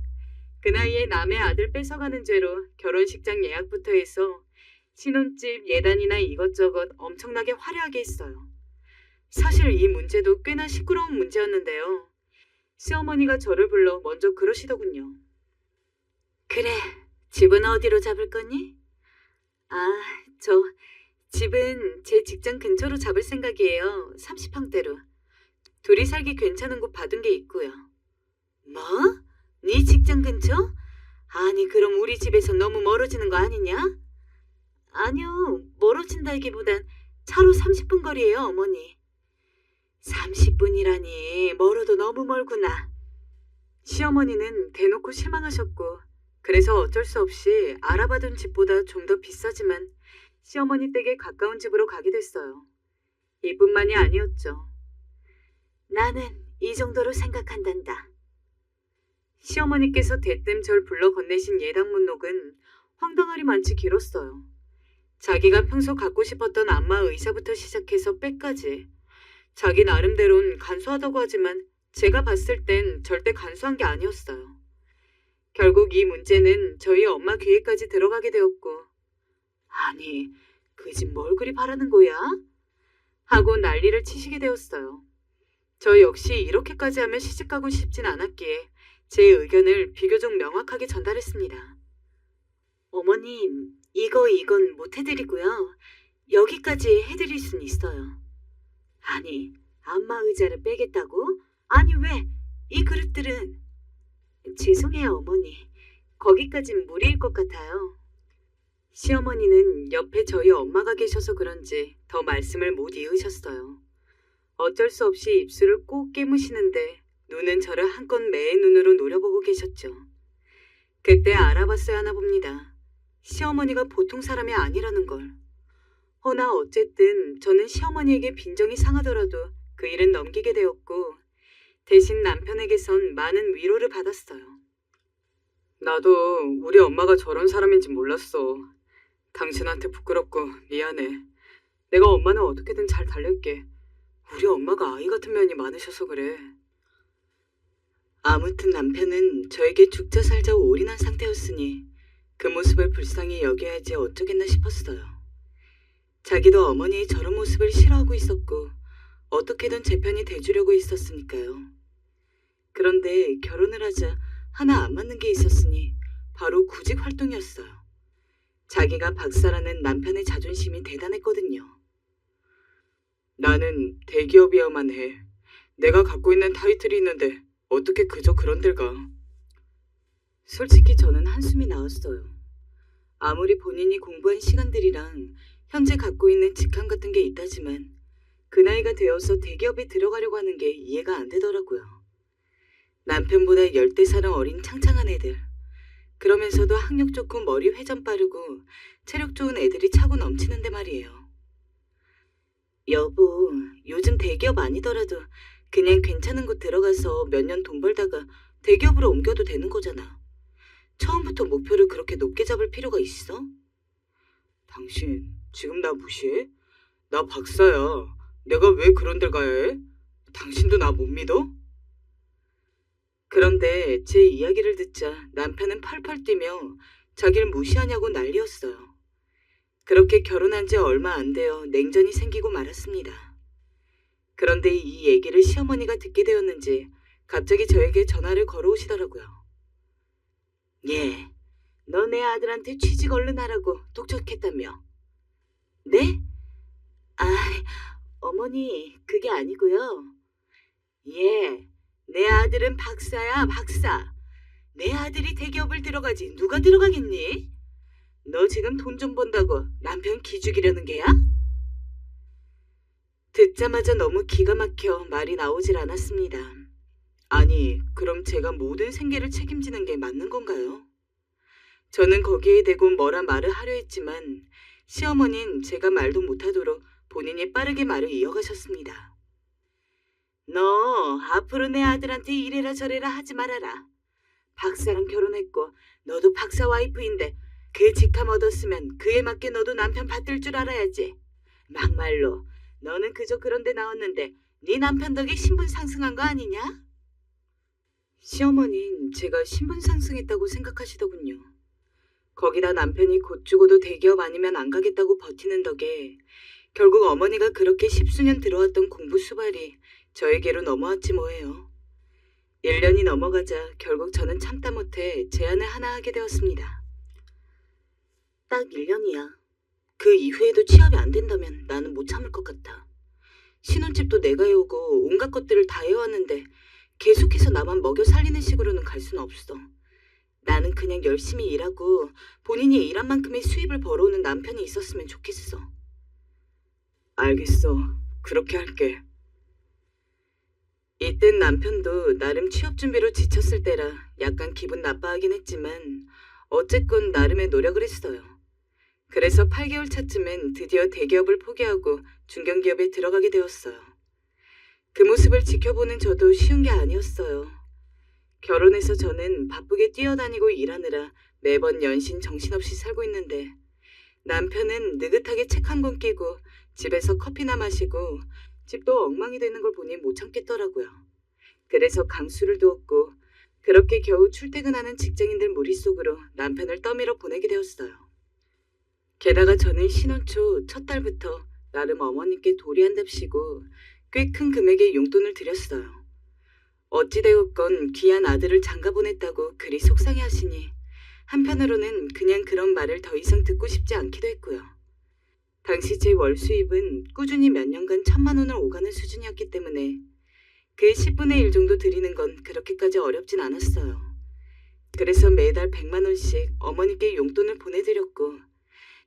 그 나이에 남의 아들 뺏어가는 죄로 결혼식장 예약부터 해서 신혼집 예단이나 이것저것 엄청나게 화려하게 했어요. 사실 이 문제도 꽤나 시끄러운 문제였는데요. 시어머니가 저를 불러 먼저 그러시더군요. 그래, 집은 어디로 잡을 거니? 집은 제 직장 근처로 잡을 생각이에요. 30평대로. 둘이 살기 괜찮은 곳 받은 게 있고요. 뭐? 네 직장 근처? 아니 그럼 우리 집에서 너무 멀어지는 거 아니냐? 아니요, 멀어진다기보단 차로 30분 거리예요, 어머니. 30분이라니 멀어도 너무 멀구나. 시어머니는 대놓고 실망하셨고 그래서 어쩔 수 없이 알아봐둔 집보다 좀 더 비싸지만 시어머니 댁에 가까운 집으로 가게 됐어요. 이뿐만이 아니었죠. 나는 이 정도로 생각한단다. 시어머니께서 대뜸 절 불러 건네신 예당문록은 황당하리 많지 길었어요. 자기가 평소 갖고 싶었던 안마 의자부터 시작해서 백까지. 자기 나름대론 간소하다고 하지만 제가 봤을 땐 절대 간소한 게 아니었어요. 결국 이 문제는 저희 엄마 귀에까지 들어가게 되었고, 아니, 그 집 뭘 그리 바라는 거야? 하고 난리를 치시게 되었어요. 저 역시 이렇게까지 하면 시집가고 싶진 않았기에 제 의견을 비교적 명확하게 전달했습니다. 어머님, 이건 못 해드리고요. 여기까지 해드릴 순 있어요. 아니, 안마 의자를 빼겠다고? 아니, 왜? 이 그릇들은... 죄송해요, 어머니. 거기까진 무리일 것 같아요. 시어머니는 옆에 저희 엄마가 계셔서 그런지 더 말씀을 못 이으셨어요. 어쩔 수 없이 입술을 꼭 깨무시는데 눈은 저를 한껏 매의 눈으로 노려보고 계셨죠. 그때 알아봤어야 하나 봅니다. 시어머니가 보통 사람이 아니라는 걸. 허나 어쨌든 저는 시어머니에게 빈정이 상하더라도 그 일은 넘기게 되었고 대신 남편에게선 많은 위로를 받았어요. 나도 우리 엄마가 저런 사람인지 몰랐어. 당신한테 부끄럽고 미안해. 내가 엄마는 어떻게든 잘 달랠게. 우리 엄마가 아이 같은 면이 많으셔서 그래. 아무튼 남편은 저에게 죽자 살자 올인한 상태였으니 그 모습을 불쌍히 여겨야지 어쩌겠나 싶었어요. 자기도 어머니의 저런 모습을 싫어하고 있었고 어떻게든 제 편이 돼주려고 있었으니까요. 그런데 결혼을 하자 하나 안 맞는 게 있었으니 바로 구직 활동이었어요. 자기가 박사라는 남편의 자존심이 대단했거든요. 나는 대기업이어만 해. 내가 갖고 있는 타이틀이 있는데 어떻게 그저 그런 데를 가. 솔직히 저는 한숨이 나왔어요. 아무리 본인이 공부한 시간들이랑 현재 갖고 있는 직함 같은 게 있다지만 그 나이가 되어서 대기업에 들어가려고 하는 게 이해가 안 되더라고요. 남편보다 10대 어린 창창한 애들. 그러면서도 학력 좋고 머리 회전 빠르고 체력 좋은 애들이 차고 넘치는데 말이에요. 여보, 요즘 대기업 아니더라도 그냥 괜찮은 곳 들어가서 몇 년 돈 벌다가 대기업으로 옮겨도 되는 거잖아. 처음부터 목표를 그렇게 높게 잡을 필요가 있어? 당신 지금 나 무시해? 나 박사야. 내가 왜 그런 데 가야 해? 당신도 나 못 믿어? 그런데 제 이야기를 듣자 남편은 펄펄 뛰며 자기를 무시하냐고 난리였어요. 그렇게 결혼한 지 얼마 안 되어 냉전이 생기고 말았습니다. 그런데 이 얘기를 시어머니가 듣게 되었는지 갑자기 저에게 전화를 걸어오시더라고요. 예, 너 내 아들한테 취직 얼른 하라고 독촉했다며. 네? 아, 어머니, 그게 아니고요. 예, 내 아들은 박사야, 박사. 내 아들이 대기업을 들어가지 누가 들어가겠니? 너 지금 돈 좀 번다고 남편 기죽이려는 게야? 듣자마자 너무 기가 막혀 말이 나오질 않았습니다. 아니, 그럼 제가 모든 생계를 책임지는 게 맞는 건가요? 저는 거기에 대고 뭐라 말을 하려 했지만 시어머니는 제가 말도 못하도록 본인이 빠르게 말을 이어가셨습니다. 너 앞으로 내 아들한테 이래라 저래라 하지 말아라. 박사랑 결혼했고 너도 박사 와이프인데 그 직함 얻었으면 그에 맞게 너도 남편 받들 줄 알아야지. 막말로 너는 그저 그런 데 나왔는데 네 남편 덕에 신분 상승한 거 아니냐? 시어머니는 제가 신분 상승했다고 생각하시더군요. 거기다 남편이 곧 죽어도 대기업 아니면 안 가겠다고 버티는 덕에 결국 어머니가 그렇게 10수년 들어왔던 공부 수발이 저에게로 넘어왔지 뭐예요. 1년이 넘어가자 결국 저는 참다 못해 제안을 하나 하게 되었습니다. 딱 1년이야. 그 이후에도 취업이 안 된다면 나는 못 참을 것 같아. 신혼집도 내가 해오고 온갖 것들을 다 해왔는데 계속해서 나만 먹여 살리는 식으로는 갈 수는 없어. 나는 그냥 열심히 일하고 본인이 일한 만큼의 수입을 벌어오는 남편이 있었으면 좋겠어. 알겠어. 그렇게 할게. 이땐 남편도 나름 취업 준비로 지쳤을 때라 약간 기분 나빠하긴 했지만 어쨌건 나름의 노력을 했어요. 그래서 8개월 차쯤엔 드디어 대기업을 포기하고 중견기업에 들어가게 되었어요. 그 모습을 지켜보는 저도 쉬운 게 아니었어요. 결혼해서 저는 바쁘게 뛰어다니고 일하느라 매번 연신 정신없이 살고 있는데 남편은 느긋하게 책 한 권 끼고 집에서 커피나 마시고 집도 엉망이 되는 걸 보니 못 참겠더라고요. 그래서 강수를 두었고 그렇게 겨우 출퇴근하는 직장인들 무리 속으로 남편을 떠밀어 보내게 되었어요. 게다가 저는 신혼 초 첫 달부터 나름 어머님께 도리한답시고 꽤 큰 금액의 용돈을 드렸어요. 어찌되었건 귀한 아들을 장가 보냈다고 그리 속상해하시니 한편으로는 그냥 그런 말을 더 이상 듣고 싶지 않기도 했고요. 당시 제 월 수입은 꾸준히 몇 년간 1,000만 원을 오가는 수준이었기 때문에 그 10분의 1 정도 드리는 건 그렇게까지 어렵진 않았어요. 그래서 매달 100만 원씩 어머니께 용돈을 보내드렸고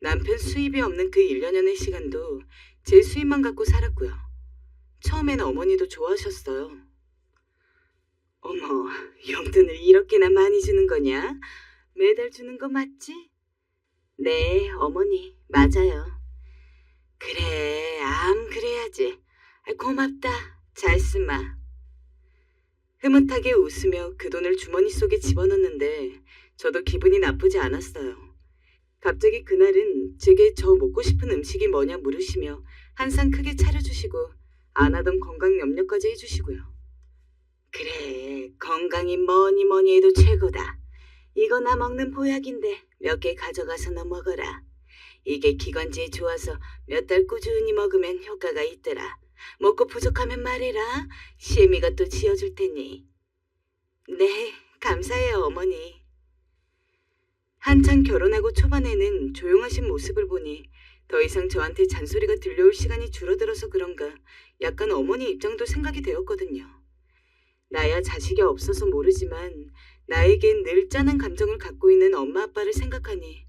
남편 수입이 없는 그 1년여의 시간도 제 수입만 갖고 살았고요. 처음에는 어머니도 좋아하셨어요. 어머, 용돈을 이렇게나 많이 주는 거냐? 매달 주는 거 맞지? 네, 어머니, 맞아요. 그래, 그래야지. 고맙다, 잘 쓰마. 흐뭇하게 웃으며 그 돈을 주머니 속에 집어넣는데 저도 기분이 나쁘지 않았어요. 갑자기 그날은 제게 저 먹고 싶은 음식이 뭐냐 물으시며 한 상 크게 차려주시고 안 하던 건강 염려까지 해주시고요. 그래, 건강이 뭐니 해도 최고다. 이거 나 먹는 보약인데 몇 개 가져가서 너 먹어라. 이게 기관지에 좋아서 몇 달 꾸준히 먹으면 효과가 있더라. 먹고 부족하면 말해라. 시애미가 또 지어줄 테니. 네, 감사해요, 어머니. 한창 결혼하고 초반에는 조용하신 모습을 보니 더 이상 저한테 잔소리가 들려올 시간이 줄어들어서 그런가 약간 어머니 입장도 생각이 되었거든요. 나야 자식이 없어서 모르지만 나에겐 늘 짠한 감정을 갖고 있는 엄마 아빠를 생각하니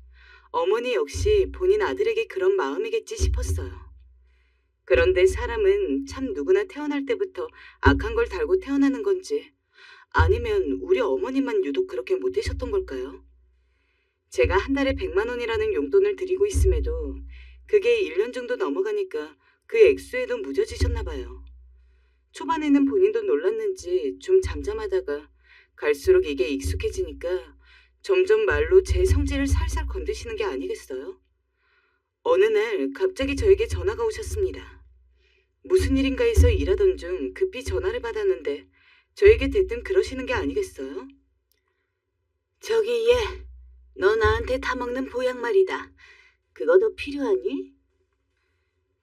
어머니 역시 본인 아들에게 그런 마음이겠지 싶었어요. 그런데 사람은 참 누구나 태어날 때부터 악한 걸 달고 태어나는 건지 아니면 우리 어머니만 유독 그렇게 못되셨던 걸까요? 제가 한 달에 100만 원이라는 용돈을 드리고 있음에도 그게 1년 정도 넘어가니까 그 액수에도 무뎌지셨나 봐요. 초반에는 본인도 놀랐는지 좀 잠잠하다가 갈수록 이게 익숙해지니까 점점 말로 제 성질을 살살 건드시는 게 아니겠어요? 어느 날 갑자기 저에게 전화가 오셨습니다. 무슨 일인가 해서 일하던 중 급히 전화를 받았는데 저에게 대뜸 그러시는 게 아니겠어요? 저기 얘, 너 나한테 타먹는 보약 말이다. 그거 더 필요하니?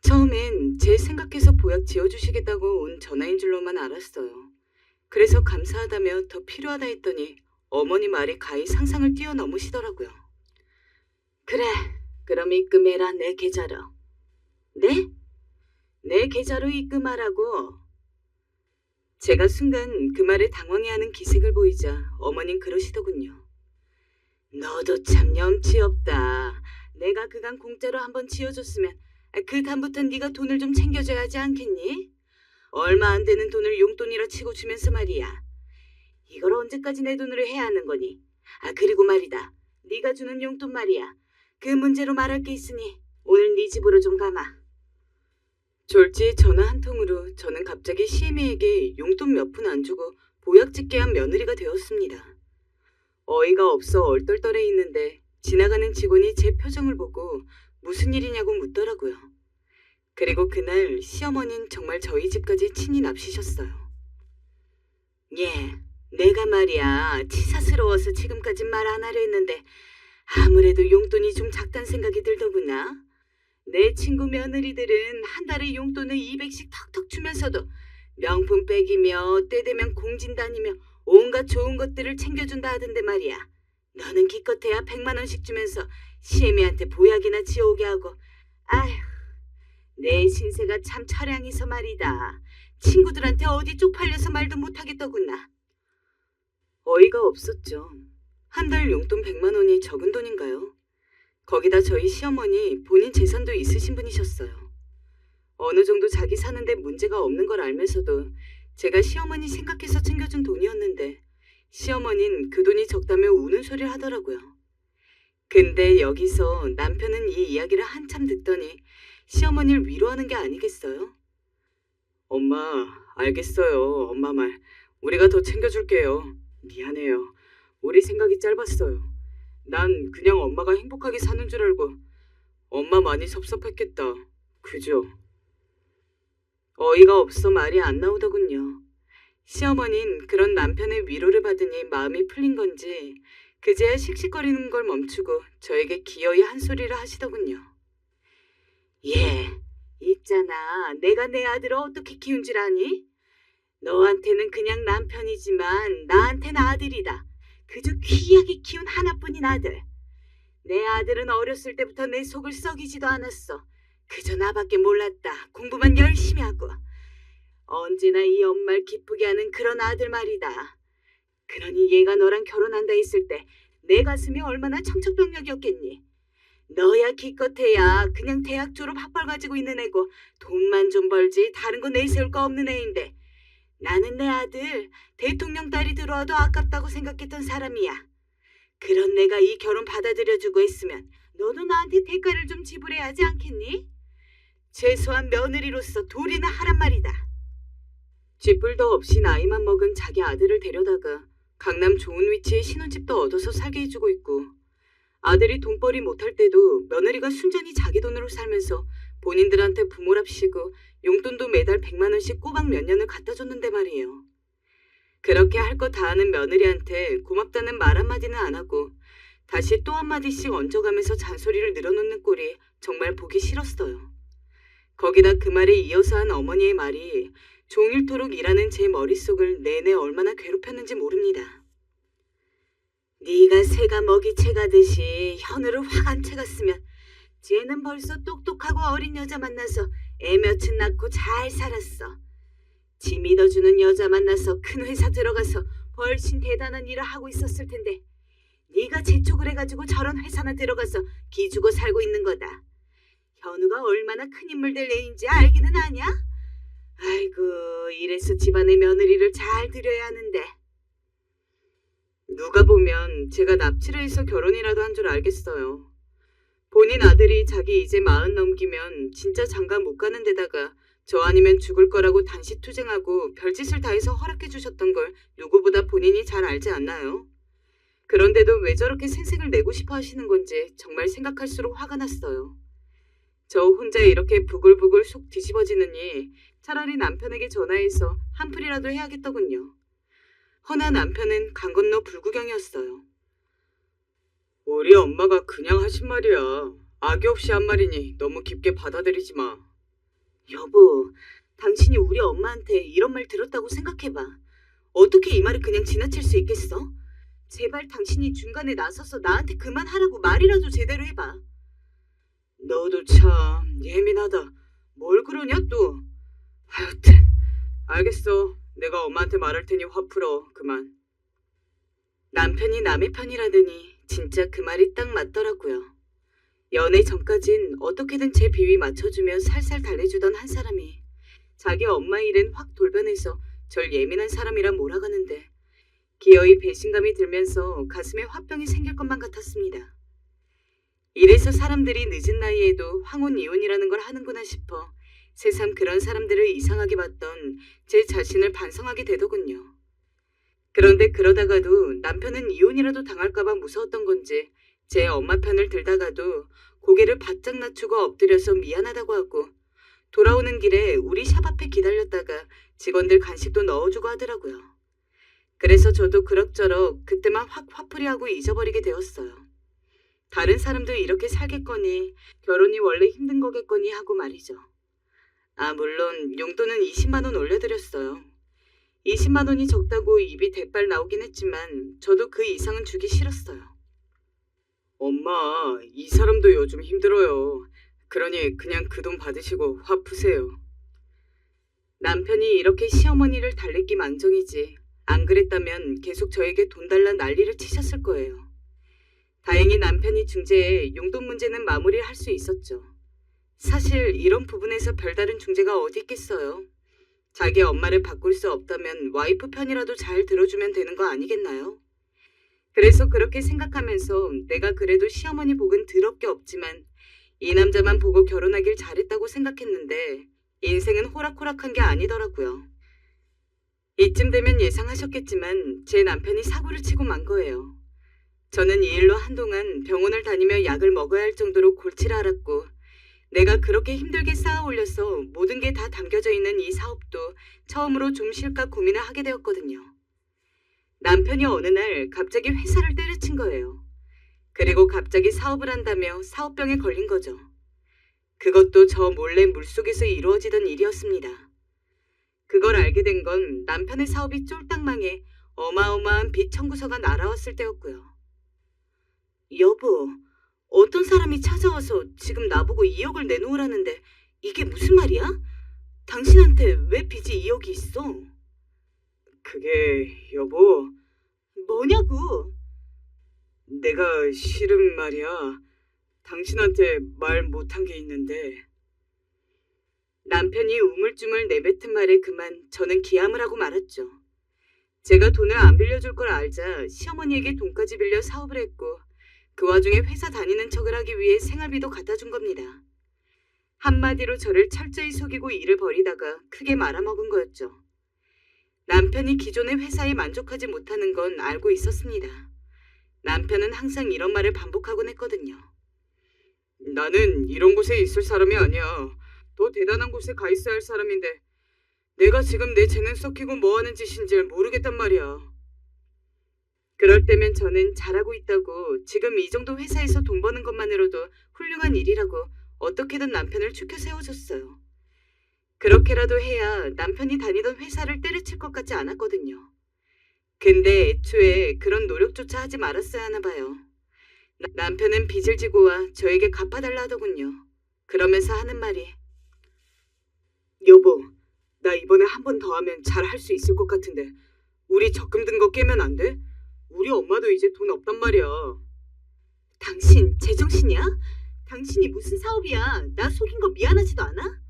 처음엔 제 생각해서 보약 지어주시겠다고 온 전화인 줄로만 알았어요. 그래서 감사하다며 더 필요하다 했더니 어머니 말이 가히 상상을 뛰어넘으시더라고요. 그래, 그럼 입금해라, 내 계좌로. 네? 내 계좌로 입금하라고. 제가 순간 그 말에 당황해하는 기색을 보이자 어머님 그러시더군요. 너도 참 염치 없다. 내가 그간 공짜로 한번 지어줬으면 그 다음부턴 네가 돈을 좀 챙겨줘야 하지 않겠니? 얼마 안 되는 돈을 용돈이라 치고 주면서 말이야. 이걸 언제까지 내 돈으로 해야 하는 거니? 그리고 말이다. 네가 주는 용돈 말이야. 그 문제로 말할 게 있으니 오늘 네 집으로 좀 가마. 졸지에 전화 한 통으로 저는 갑자기 시애미에게 용돈 몇 푼 안 주고 보약 짓게 한 며느리가 되었습니다. 어이가 없어 얼떨떨해 있는데 지나가는 직원이 제 표정을 보고 무슨 일이냐고 묻더라고요. 그리고 그날 시어머니는 정말 저희 집까지 친히 납치셨어요. 예, 내가 말이야 치사스러워서 지금까지 말 안 하려 했는데 아무래도 용돈이 좀 작단 생각이 들더구나. 내 친구 며느리들은 한 달에 용돈을 200씩 턱턱 주면서도 명품 백이며 때 되면 공진 다니며 온갖 좋은 것들을 챙겨준다 하던데 말이야. 너는 기껏해야 100만 원씩 주면서 시애미한테 보약이나 지어오게 하고 아휴, 내 신세가 참 처량해서 말이다. 친구들한테 어디 쪽팔려서 말도 못하겠더구나. 어이가 없었죠. 한 달 용돈 100만 원이 적은 돈인가요? 거기다 저희 시어머니 본인 재산도 있으신 분이셨어요. 어느 정도 자기 사는데 문제가 없는 걸 알면서도 제가 시어머니 생각해서 챙겨준 돈이었는데 시어머니는 그 돈이 적다며 우는 소리를 하더라고요. 근데 여기서 남편은 이 이야기를 한참 듣더니 시어머니를 위로하는 게 아니겠어요? 엄마, 알겠어요, 엄마 말. 우리가 더 챙겨줄게요. 미안해요. 우리 생각이 짧았어요. 난 그냥 엄마가 행복하게 사는 줄 알고 엄마 많이 섭섭했겠다. 그죠? 어이가 없어 말이 안 나오더군요. 시어머니는 그런 남편의 위로를 받으니 마음이 풀린 건지 그제야 씩씩거리는 걸 멈추고 저에게 기어이 한 소리를 하시더군요. 예, 있잖아. 내가 내 아들을 어떻게 키운 줄 아니? 너한테는 그냥 남편이지만 나한테는 아들이다. 그저 귀하게 키운 하나뿐인 아들. 내 아들은 어렸을 때부터 내 속을 썩이지도 않았어. 그저 나밖에 몰랐다. 공부만 열심히 하고. 언제나 이 엄마를 기쁘게 하는 그런 아들 말이다. 그러니 얘가 너랑 결혼한다 했을 때 내 가슴이 얼마나 청천벽력이었겠니? 너야 기껏해야 그냥 대학 졸업 학벌 가지고 있는 애고 돈만 좀 벌지 다른 거 내세울 거 없는 애인데 나는 내 아들 대통령 딸이 들어와도 아깝다고 생각했던 사람이야. 그런 내가 이 결혼 받아들여주고 했으면 너도 나한테 대가를 좀 지불해야 하지 않겠니? 최소한 며느리로서 도리는 하란 말이다. 쥐뿔도 없이 나이만 먹은 자기 아들을 데려다가 강남 좋은 위치에 신혼집도 얻어서 살게 해주고 있고 아들이 돈벌이 못할 때도 며느리가 순전히 자기 돈으로 살면서 본인들한테 부모랍시고 용돈도 매달 100만 원씩 꼬박 몇 년을 갖다 줬는데 말이에요. 그렇게 할 거 다 하는 며느리한테 고맙다는 말 한마디는 안 하고 다시 또 한마디씩 얹어가면서 잔소리를 늘어놓는 꼴이 정말 보기 싫었어요. 거기다 그 말에 이어서 한 어머니의 말이 종일토록 일하는 제 머릿속을 내내 얼마나 괴롭혔는지 모릅니다. 네가 새가 먹이채 가듯이 현우를 확 안 채갔으면 쟤는 벌써 똑똑하고 어린 여자 만나서 애 몇은 낳고 잘 살았어. 지 믿어주는 여자 만나서 큰 회사 들어가서 훨씬 대단한 일을 하고 있었을 텐데 네가 재촉을 해가지고 저런 회사나 들어가서 기죽어 살고 있는 거다. 현우가 얼마나 큰 인물 될 애인지 알기는 아냐? 아이고, 이래서 집안의 며느리를 잘 들여야 하는데. 누가 보면 제가 납치를 해서 결혼이라도 한 줄 알겠어요. 본인 아들이 자기 이제 40 넘기면 진짜 장가 못 가는 데다가 저 아니면 죽을 거라고 단시 투쟁하고 별짓을 다 해서 허락해 주셨던 걸 누구보다 본인이 잘 알지 않나요? 그런데도 왜 저렇게 생색을 내고 싶어 하시는 건지 정말 생각할수록 화가 났어요. 저 혼자 이렇게 부글부글 속 뒤집어지느니 차라리 남편에게 전화해서 한풀이라도 해야겠더군요. 허나 남편은 강 건너 불구경이었어요. 우리 엄마가 그냥 하신 말이야. 악의 없이 한 말이니 너무 깊게 받아들이지 마. 여보, 당신이 우리 엄마한테 이런 말 들었다고 생각해봐. 어떻게 이 말을 그냥 지나칠 수 있겠어? 제발 당신이 중간에 나서서 나한테 그만하라고 말이라도 제대로 해봐. 너도 참 예민하다. 뭘 그러냐 또. 하여튼 알겠어. 내가 엄마한테 말할 테니 화 풀어. 그만. 남편이 남의 편이라더니 진짜 그 말이 딱 맞더라고요. 연애 전까진 어떻게든 제 비위 맞춰주며 살살 달래주던 한 사람이 자기 엄마 일엔 확 돌변해서 절 예민한 사람이라 몰아가는데 기어이 배신감이 들면서 가슴에 화병이 생길 것만 같았습니다. 이래서 사람들이 늦은 나이에도 황혼 이혼이라는 걸 하는구나 싶어 새삼 그런 사람들을 이상하게 봤던 제 자신을 반성하게 되더군요. 그런데 그러다가도 남편은 이혼이라도 당할까봐 무서웠던 건지 제 엄마 편을 들다가도 고개를 바짝 낮추고 엎드려서 미안하다고 하고 돌아오는 길에 우리 샵 앞에 기다렸다가 직원들 간식도 넣어주고 하더라고요. 그래서 저도 그럭저럭 그때만 확 화풀이하고 잊어버리게 되었어요. 다른 사람도 이렇게 살겠거니 결혼이 원래 힘든 거겠거니 하고 말이죠. 아, 물론 용돈은 20만 원 올려드렸어요. 20만 원이 적다고 입이 대빨 나오긴 했지만 저도 그 이상은 주기 싫었어요. 엄마, 이 사람도 요즘 힘들어요. 그러니 그냥 그 돈 받으시고 화 푸세요. 남편이 이렇게 시어머니를 달래기 망정이지 안 그랬다면 계속 저에게 돈 달라 난리를 치셨을 거예요. 다행히 남편이 중재해 용돈 문제는 마무리할 수 있었죠. 사실 이런 부분에서 별다른 중재가 어디 있겠어요. 자기 엄마를 바꿀 수 없다면 와이프 편이라도 잘 들어주면 되는 거 아니겠나요? 그래서 그렇게 생각하면서 내가 그래도 시어머니 복은 더럽게 없지만 이 남자만 보고 결혼하길 잘했다고 생각했는데 인생은 호락호락한 게 아니더라고요. 이쯤 되면 예상하셨겠지만 제 남편이 사고를 치고 만 거예요. 저는 이 일로 한동안 병원을 다니며 약을 먹어야 할 정도로 골치를 앓았고 내가 그렇게 힘들게 쌓아 올려서 모든 게 다 담겨져 있는 이 사업도 처음으로 좀 쉴까 고민을 하게 되었거든요. 남편이 어느 날 갑자기 회사를 때려친 거예요. 그리고 갑자기 사업을 한다며 사업병에 걸린 거죠. 그것도 저 몰래 물속에서 이루어지던 일이었습니다. 그걸 알게 된 건 남편의 사업이 쫄딱 망해 어마어마한 빚 청구서가 날아왔을 때였고요. 여보, 어떤 사람이 찾아와서 지금 나보고 2억을 내놓으라는데 이게 무슨 말이야? 당신한테 왜 빚이 2억이 있어? 그게 여보, 뭐냐고? 내가 실은 말이야. 당신한테 말 못한 게 있는데. 남편이 우물쭈물 내뱉은 말에 그만 저는 기함을 하고 말았죠. 제가 돈을 안 빌려줄 걸 알자 시어머니에게 돈까지 빌려 사업을 했고 그 와중에 회사 다니는 척을 하기 위해 생활비도 갖다 준 겁니다. 한마디로 저를 철저히 속이고 일을 벌이다가 크게 말아먹은 거였죠. 남편이 기존의 회사에 만족하지 못하는 건 알고 있었습니다. 남편은 항상 이런 말을 반복하곤 했거든요. 나는 이런 곳에 있을 사람이 아니야. 더 대단한 곳에 가 있어야 할 사람인데 내가 지금 내 재능 썩히고 뭐 하는 짓인지 모르겠단 말이야. 그럴 때면 저는 잘하고 있다고 지금 이 정도 회사에서 돈 버는 것만으로도 훌륭한 일이라고 어떻게든 남편을 추켜 세워줬어요. 그렇게라도 해야 남편이 다니던 회사를 때려칠 것 같지 않았거든요. 근데 애초에 그런 노력조차 하지 말았어야 하나 봐요. 남편은 빚을 지고 와 저에게 갚아달라 하더군요. 그러면서 하는 말이 여보, 나 이번에 한 번 더 하면 잘 할 수 있을 것 같은데 우리 적금 든 거 깨면 안 돼? 우리 엄마도 이제 돈 없단 말이야. 당신 제정신이야? 당신이 무슨 사업이야? 나 속인 거 미안하지도 않아?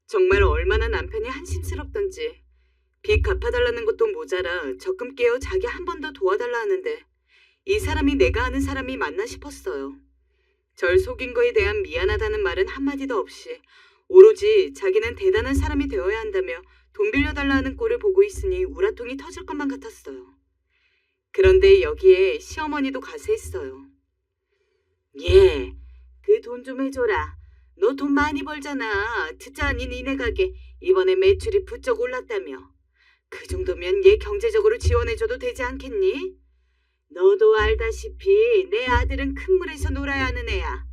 정말 얼마나 남편이 한심스럽던지 빚 갚아달라는 것도 모자라 적금 깨어 자기 한 번 더 도와달라 하는데 이 사람이 내가 아는 사람이 맞나 싶었어요. 절 속인 거에 대한 미안하다는 말은 한마디도 없이 오로지 자기는 대단한 사람이 되어야 한다며 돈 빌려달라 하는 꼴을 보고 있으니 우라통이 터질 것만 같았어요. 그런데 여기에 시어머니도 가세했어요. 예, 그 돈 좀 해줘라. 너 돈 많이 벌잖아. 듣자 아니 니네 가게 이번에 매출이 부쩍 올랐다며. 그 정도면 얘 경제적으로 지원해줘도 되지 않겠니? 너도 알다시피 내 아들은 큰 물에서 놀아야 하는 애야.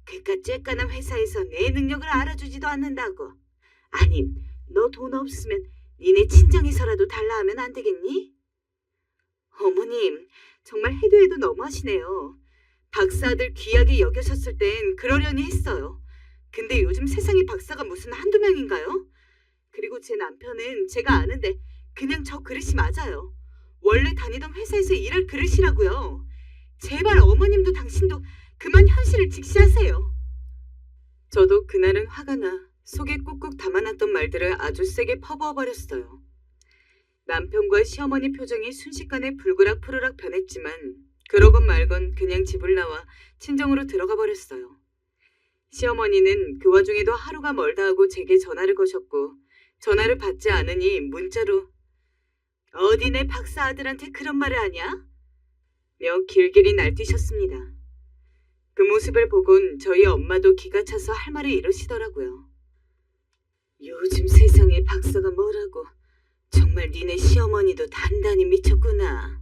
그깟 쬐깐한 회사에서 내 능력을 알아주지도 않는다고. 아님 너 돈 없으면 니네 친정에서라도 달라 하면 안 되겠니? 어머님, 정말 해도 해도 너무하시네요. 박사 아들 귀하게 여겨셨을 땐 그러려니 했어요. 근데 요즘 세상에 박사가 무슨 한두 명인가요? 그리고 제 남편은 제가 아는데 그냥 저 그릇이 맞아요. 원래 다니던 회사에서 일할 그릇이라고요. 제발 어머님도 당신도 그만 현실을 직시하세요. 저도 그날은 화가 나 속에 꾹꾹 담아놨던 말들을 아주 세게 퍼부어 버렸어요. 남편과 시어머니 표정이 순식간에 불그락 푸르락 변했지만 그러건 말건 그냥 집을 나와 친정으로 들어가 버렸어요. 시어머니는 그 와중에도 하루가 멀다 하고 제게 전화를 거셨고 전화를 받지 않으니 문자로 어디 내 박사 아들한테 그런 말을 하냐? 며 길길이 날뛰셨습니다. 그 모습을 보곤 저희 엄마도 기가 차서 할 말을 이러시더라고요. 요즘 세상에 박사가 뭐라고. 정말 니네 시어머니도 단단히 미쳤구나.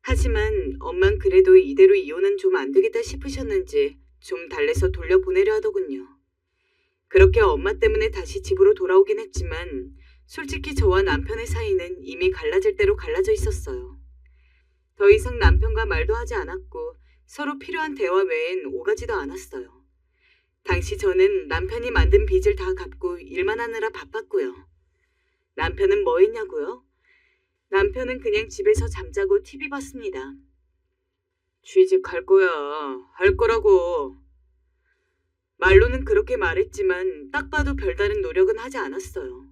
하지만 엄만 그래도 이대로 이혼은 좀 안 되겠다 싶으셨는지 좀 달래서 돌려보내려 하더군요. 그렇게 엄마 때문에 다시 집으로 돌아오긴 했지만 솔직히 저와 남편의 사이는 이미 갈라질 대로 갈라져 있었어요. 더 이상 남편과 말도 하지 않았고 서로 필요한 대화 외엔 오가지도 않았어요. 당시 저는 남편이 만든 빚을 다 갚고 일만 하느라 바빴고요. 남편은 뭐 했냐고요? 남편은 그냥 집에서 잠자고 TV 봤습니다. 취직할 거야. 할 거라고. 말로는 그렇게 말했지만 딱 봐도 별다른 노력은 하지 않았어요.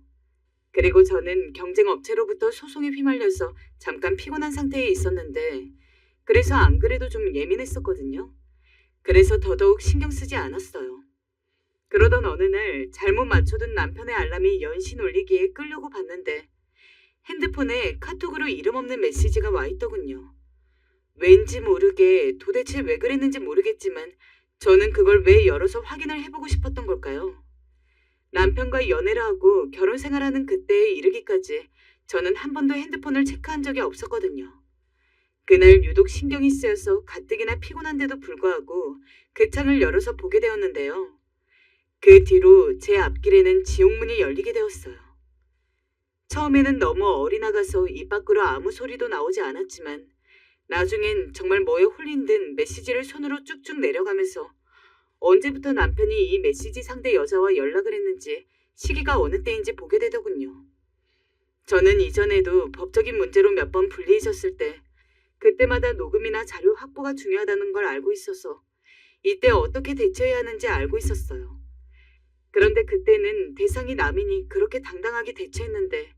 그리고 저는 경쟁 업체로부터 소송에 휘말려서 잠깐 피곤한 상태에 있었는데 그래서 안 그래도 좀 예민했었거든요. 그래서 더더욱 신경 쓰지 않았어요. 그러던 어느 날 잘못 맞춰둔 남편의 알람이 연신 울리기에 끌려고 봤는데 핸드폰에 카톡으로 이름 없는 메시지가 와 있더군요. 왠지 모르게 도대체 왜 그랬는지 모르겠지만 저는 그걸 왜 열어서 확인을 해보고 싶었던 걸까요? 남편과 연애를 하고 결혼 생활하는 그때에 이르기까지 저는 한 번도 핸드폰을 체크한 적이 없었거든요. 그날 유독 신경이 쓰여서 가뜩이나 피곤한데도 불구하고 그 창을 열어서 보게 되었는데요. 그 뒤로 제 앞길에는 지옥문이 열리게 되었어요. 처음에는 너무 어리나가서 입 밖으로 아무 소리도 나오지 않았지만 나중엔 정말 뭐에 홀린 듯 메시지를 손으로 쭉쭉 내려가면서 언제부터 남편이 이 메시지 상대 여자와 연락을 했는지 시기가 어느 때인지 보게 되더군요. 저는 이전에도 법적인 문제로 몇 번 불리해졌을 때 그때마다 녹음이나 자료 확보가 중요하다는 걸 알고 있어서 이때 어떻게 대처해야 하는지 알고 있었어요. 그런데 그때는 대상이 남이니 그렇게 당당하게 대처했는데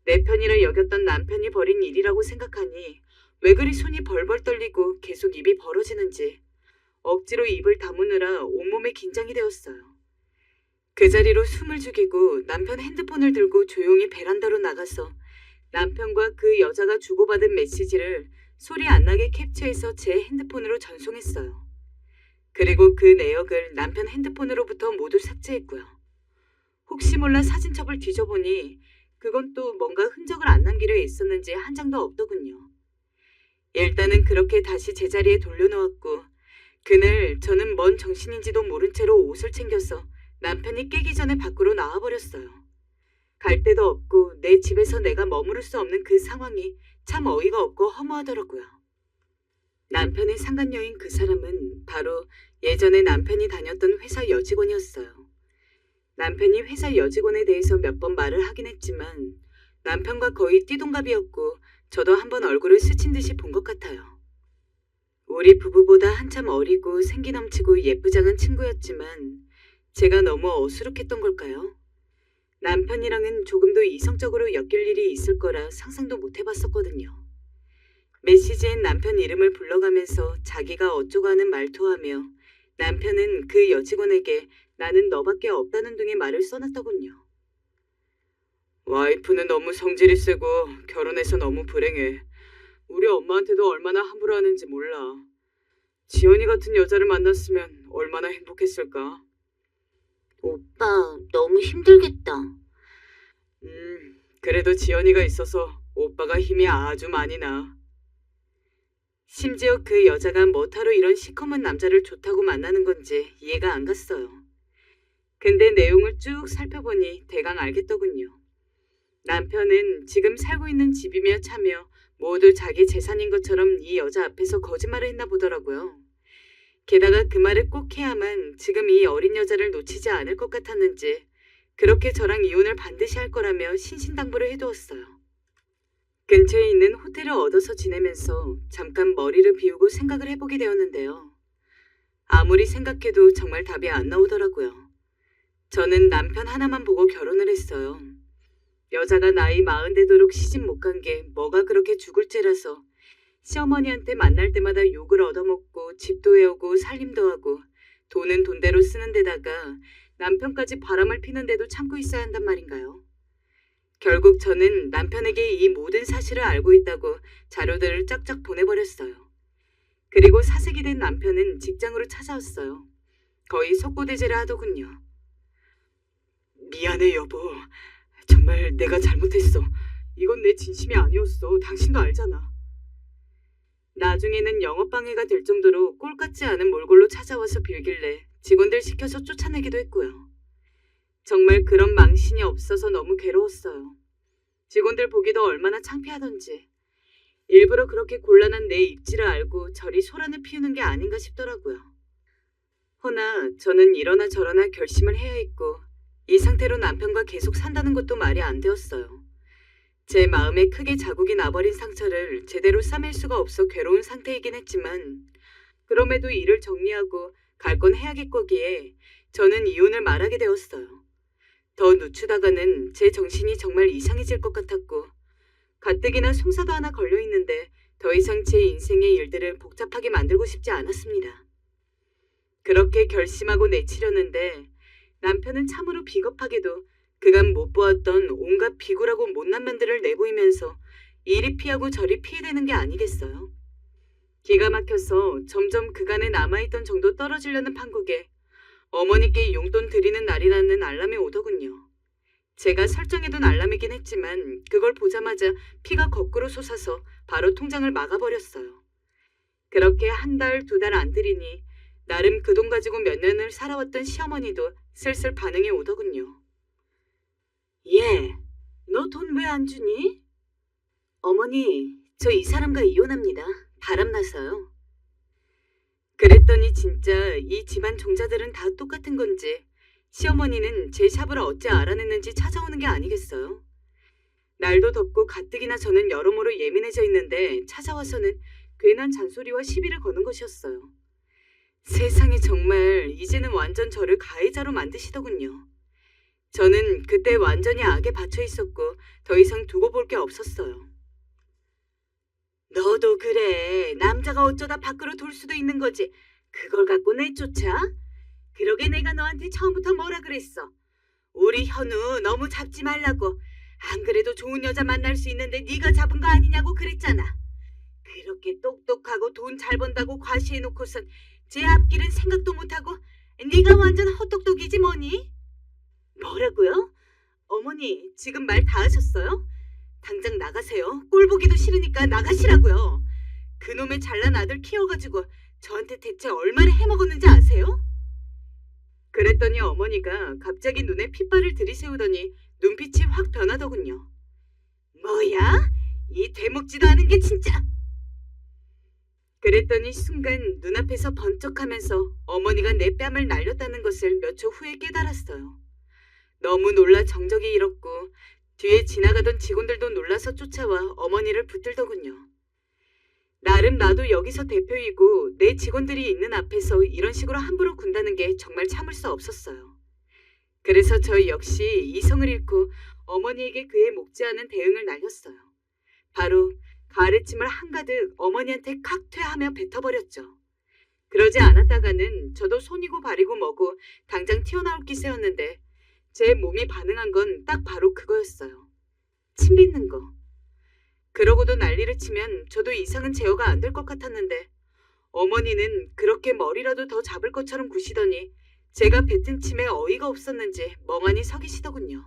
내 편이라 여겼던 남편이 벌인 일이라고 생각하니 왜 그리 손이 벌벌 떨리고 계속 입이 벌어지는지 억지로 입을 다무느라 온몸에 긴장이 되었어요. 그 자리로 숨을 죽이고 남편 핸드폰을 들고 조용히 베란다로 나가서 남편과 그 여자가 주고받은 메시지를 소리 안 나게 캡처해서 제 핸드폰으로 전송했어요. 그리고 그 내역을 남편 핸드폰으로부터 모두 삭제했고요. 혹시 몰라 사진첩을 뒤져보니 그건 또 뭔가 흔적을 안 남기려 애썼는지 한 장도 없더군요. 일단은 그렇게 다시 제자리에 돌려놓았고 그날 저는 뭔 정신인지도 모른 채로 옷을 챙겨서 남편이 깨기 전에 밖으로 나와버렸어요. 갈 데도 없고 내 집에서 내가 머무를 수 없는 그 상황이 참 어이가 없고 허무하더라고요. 남편의 상간녀인 그 사람은 바로 예전에 남편이 다녔던 회사 여직원이었어요. 남편이 회사 여직원에 대해서 몇 번 말을 하긴 했지만 남편과 거의 띠동갑이었고 저도 한번 얼굴을 스친 듯이 본 것 같아요. 우리 부부보다 한참 어리고 생기 넘치고 예쁘장한 친구였지만 제가 너무 어수룩했던 걸까요? 남편이랑은 조금도 이성적으로 엮일 일이 있을 거라 상상도 못 해봤었거든요. 메시지엔 남편 이름을 불러가면서 자기가 어쩌고 하는 말투하며 남편은 그 여직원에게 나는 너밖에 없다는 등의 말을 써놨더군요. 와이프는 너무 성질이 세고 결혼해서 너무 불행해. 우리 엄마한테도 얼마나 함부로 하는지 몰라. 지연이 같은 여자를 만났으면 얼마나 행복했을까. 오빠 너무 힘들겠다. 그래도 지연이가 있어서 오빠가 힘이 아주 많이 나. 심지어 그 여자가 뭐하러 이런 시커먼 남자를 좋다고 만나는 건지 이해가 안 갔어요. 근데 내용을 쭉 살펴보니 대강 알겠더군요. 남편은 지금 살고 있는 집이며 차며 모두 자기 재산인 것처럼 이 여자 앞에서 거짓말을 했나 보더라고요. 게다가 그 말을 꼭 해야만 지금 이 어린 여자를 놓치지 않을 것 같았는지 그렇게 저랑 이혼을 반드시 할 거라며 신신당부를 해두었어요. 근처에 있는 호텔을 얻어서 지내면서 잠깐 머리를 비우고 생각을 해보게 되었는데요. 아무리 생각해도 정말 답이 안 나오더라고요. 저는 남편 하나만 보고 결혼을 했어요. 여자가 나이 40 되도록 시집 못 간 게 뭐가 그렇게 죽을 죄라서 시어머니한테 만날 때마다 욕을 얻어먹고 집도 해오고 살림도 하고 돈은 돈대로 쓰는 데다가 남편까지 바람을 피는데도 참고 있어야 한단 말인가요? 결국 저는 남편에게 이 모든 사실을 알고 있다고 자료들을 쫙쫙 보내버렸어요. 그리고 사색이 된 남편은 직장으로 찾아왔어요. 거의 석고대죄를 하더군요. 미안해 여보. 정말 내가 잘못했어. 이건 내 진심이 아니었어. 당신도 알잖아. 나중에는 영업방해가 될 정도로 꼴 같지 않은 몰골로 찾아와서 빌길래 직원들 시켜서 쫓아내기도 했고요. 정말 그런 망신이 없어서 너무 괴로웠어요. 직원들 보기도 얼마나 창피하던지. 일부러 그렇게 곤란한 내 입지를 알고 저리 소란을 피우는 게 아닌가 싶더라고요. 허나 저는 이러나 저러나 결심을 해야 했고 이 상태로 남편과 계속 산다는 것도 말이 안 되었어요. 제 마음에 크게 자국이 나버린 상처를 제대로 싸맬 수가 없어 괴로운 상태이긴 했지만 그럼에도 일을 정리하고 갈 건 해야겠거기에 저는 이혼을 말하게 되었어요. 더 늦추다가는 제 정신이 정말 이상해질 것 같았고 가뜩이나 송사도 하나 걸려있는데 더 이상 제 인생의 일들을 복잡하게 만들고 싶지 않았습니다. 그렇게 결심하고 내치려는데 남편은 참으로 비겁하게도 그간 못 보았던 온갖 비굴하고 못난 면들을 내보이면서 이리 피하고 저리 피해대는 게 아니겠어요. 기가 막혀서 점점 그간에 남아있던 정도 떨어지려는 판국에 어머니께 용돈 드리는 날이라는 알람이 오더군요. 제가 설정해둔 알람이긴 했지만 그걸 보자마자 피가 거꾸로 솟아서 바로 통장을 막아버렸어요. 그렇게 한 달, 두 달 안 들이니 나름 그 돈 가지고 몇 년을 살아왔던 시어머니도 슬슬 반응이 오더군요. 얘, 너 돈 왜 안 주니? 어머니, 저 이 사람과 이혼합니다. 바람나서요. 그랬더니 진짜 이 집안 종자들은 다 똑같은 건지 시어머니는 제 샵을 어찌 알아냈는지 찾아오는 게 아니겠어요. 날도 덥고 가뜩이나 저는 여러모로 예민해져 있는데 찾아와서는 괜한 잔소리와 시비를 거는 것이었어요. 세상에 정말 이제는 완전 저를 가해자로 만드시더군요. 저는 그때 완전히 악에 받쳐 있었고 더 이상 두고 볼 게 없었어요. 너도 그래. 남자가 어쩌다 밖으로 돌 수도 있는 거지. 그걸 갖고 내쫓아? 그러게 내가 너한테 처음부터 뭐라 그랬어. 우리 현우 너무 잡지 말라고. 안 그래도 좋은 여자 만날 수 있는데 네가 잡은 거 아니냐고 그랬잖아. 그렇게 똑똑하고 돈 잘 번다고 과시해놓고선 제 앞길은 생각도 못하고 네가 완전 헛똑똑이지 뭐니? 뭐라고요? 어머니 지금 말 다 하셨어요? 당장 나가세요. 꼴 보기도 싫으니까 나가시라고요. 그놈의 잘난 아들 키워가지고 저한테 대체 얼마나 해먹었는지 아세요? 그랬더니 어머니가 갑자기 눈에 핏발을 들이세우더니 눈빛이 확 변하더군요. 뭐야? 이 되먹지도 않은 게 진짜... 그랬더니 순간 눈앞에서 번쩍하면서 어머니가 내 뺨을 날렸다는 것을 몇 초 후에 깨달았어요. 너무 놀라 정적이 잃었고 뒤에 지나가던 직원들도 놀라서 쫓아와 어머니를 붙들더군요. 나름 나도 여기서 대표이고 내 직원들이 있는 앞에서 이런 식으로 함부로 군다는 게 정말 참을 수 없었어요. 그래서 저 역시 이성을 잃고 어머니에게 그에 목지 않은 대응을 날렸어요. 바로 가래침을 한가득 어머니한테 칵퇴하며 뱉어버렸죠. 그러지 않았다가는 저도 손이고 발이고 뭐고 당장 튀어나올 기세였는데 제 몸이 반응한 건 딱 바로 그거였어요. 침 뱉는 거. 그러고도 난리를 치면 저도 이상은 제어가 안 될 것 같았는데 어머니는 그렇게 머리라도 더 잡을 것처럼 구시더니 제가 뱉은 침에 어이가 없었는지 멍하니 서 계시더군요.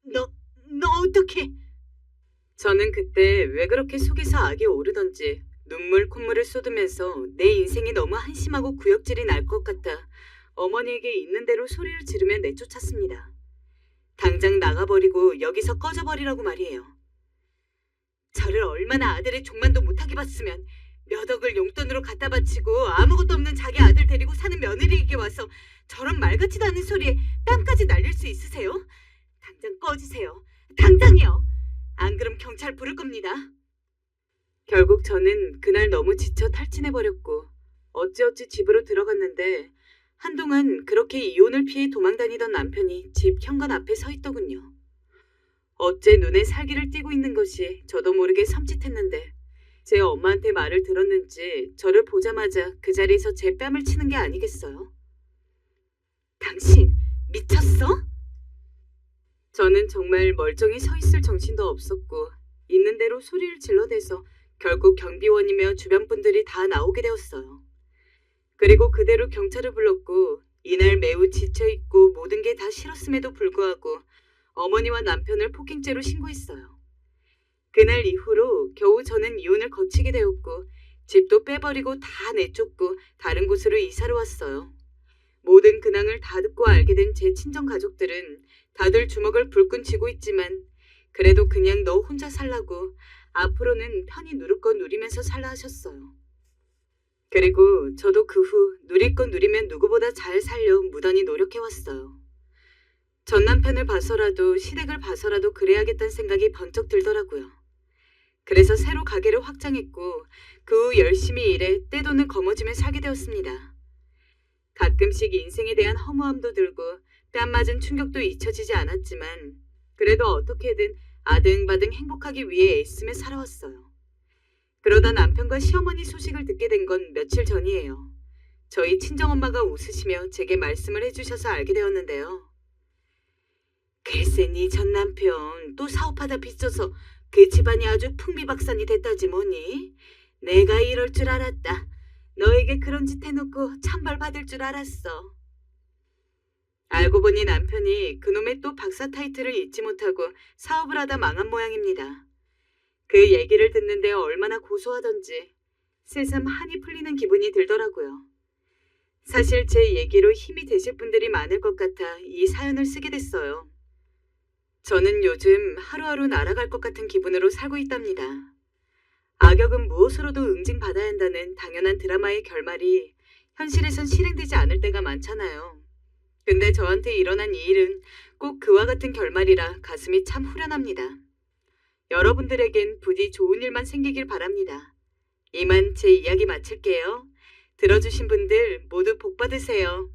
너 어떡해? 저는 그때 왜 그렇게 속에서 악이 오르던지 눈물 콧물을 쏟으면서 내 인생이 너무 한심하고 구역질이 날 것 같아 어머니에게 있는 대로 소리를 지르며 내쫓았습니다. 당장 나가버리고 여기서 꺼져버리라고 말이에요. 저를 얼마나 아들의 종만도 못하게 봤으면 몇 억을 용돈으로 갖다 바치고 아무것도 없는 자기 아들 데리고 사는 며느리에게 와서 저런 말 같지도 않은 소리에 땀까지 날릴 수 있으세요? 당장 꺼지세요. 당장이요. 안 그럼 경찰 부를 겁니다. 결국 저는 그날 너무 지쳐 탈진해버렸고 어찌어찌 집으로 들어갔는데 한동안 그렇게 이혼을 피해 도망다니던 남편이 집 현관 앞에 서 있더군요. 어째 눈에 살기를 띠고 있는 것이 저도 모르게 섬찟했는데 제 엄마한테 말을 들었는지 저를 보자마자 그 자리에서 제 뺨을 치는 게 아니겠어요? 당신 미쳤어? 저는 정말 멀쩡히 서 있을 정신도 없었고 있는 대로 소리를 질러대서 결국 경비원이며 주변 분들이 다 나오게 되었어요. 그리고 그대로 경찰을 불렀고 이날 매우 지쳐있고 모든 게 다 싫었음에도 불구하고 어머니와 남편을 폭행죄로 신고했어요. 그날 이후로 겨우 저는 이혼을 거치게 되었고 집도 빼버리고 다 내쫓고 다른 곳으로 이사를 왔어요. 모든 근황을 다 듣고 알게 된 제 친정 가족들은 다들 주먹을 불끈 쥐고 있지만 그래도 그냥 너 혼자 살라고 앞으로는 편히 누릴 건 누리면서 살라 하셨어요. 그리고 저도 그 후 누릴 건 누리면 누구보다 잘 살려 무던히 노력해왔어요. 전 남편을 봐서라도 시댁을 봐서라도 그래야겠다는 생각이 번쩍 들더라고요. 그래서 새로 가게를 확장했고 그 후 열심히 일해 떼돈을 거머쥐며 살게 되었습니다. 가끔씩 인생에 대한 허무함도 들고 뺨 맞은 충격도 잊혀지지 않았지만 그래도 어떻게든 아등바등 행복하기 위해 애쓰며 살아왔어요. 그러다 남편과 시어머니 소식을 듣게 된 건 며칠 전이에요. 저희 친정엄마가 웃으시며 제게 말씀을 해주셔서 알게 되었는데요. 글쎄 네 전 남편 또 사업하다 빚져서 그 집안이 아주 풍비박산이 됐다지 뭐니? 내가 이럴 줄 알았다. 너에게 그런 짓 해놓고 찬벌 받을 줄 알았어. 알고 보니 남편이 그놈의 또 박사 타이틀을 잊지 못하고 사업을 하다 망한 모양입니다. 그 얘기를 듣는데 얼마나 고소하던지 새삼 한이 풀리는 기분이 들더라고요. 사실 제 얘기로 힘이 되실 분들이 많을 것 같아 이 사연을 쓰게 됐어요. 저는 요즘 하루하루 날아갈 것 같은 기분으로 살고 있답니다. 악역은 무엇으로도 응징받아야 한다는 당연한 드라마의 결말이 현실에선 실행되지 않을 때가 많잖아요. 근데 저한테 일어난 이 일은 꼭 그와 같은 결말이라 가슴이 참 후련합니다. 여러분들에겐 부디 좋은 일만 생기길 바랍니다. 이만 제 이야기 마칠게요. 들어주신 분들 모두 복 받으세요.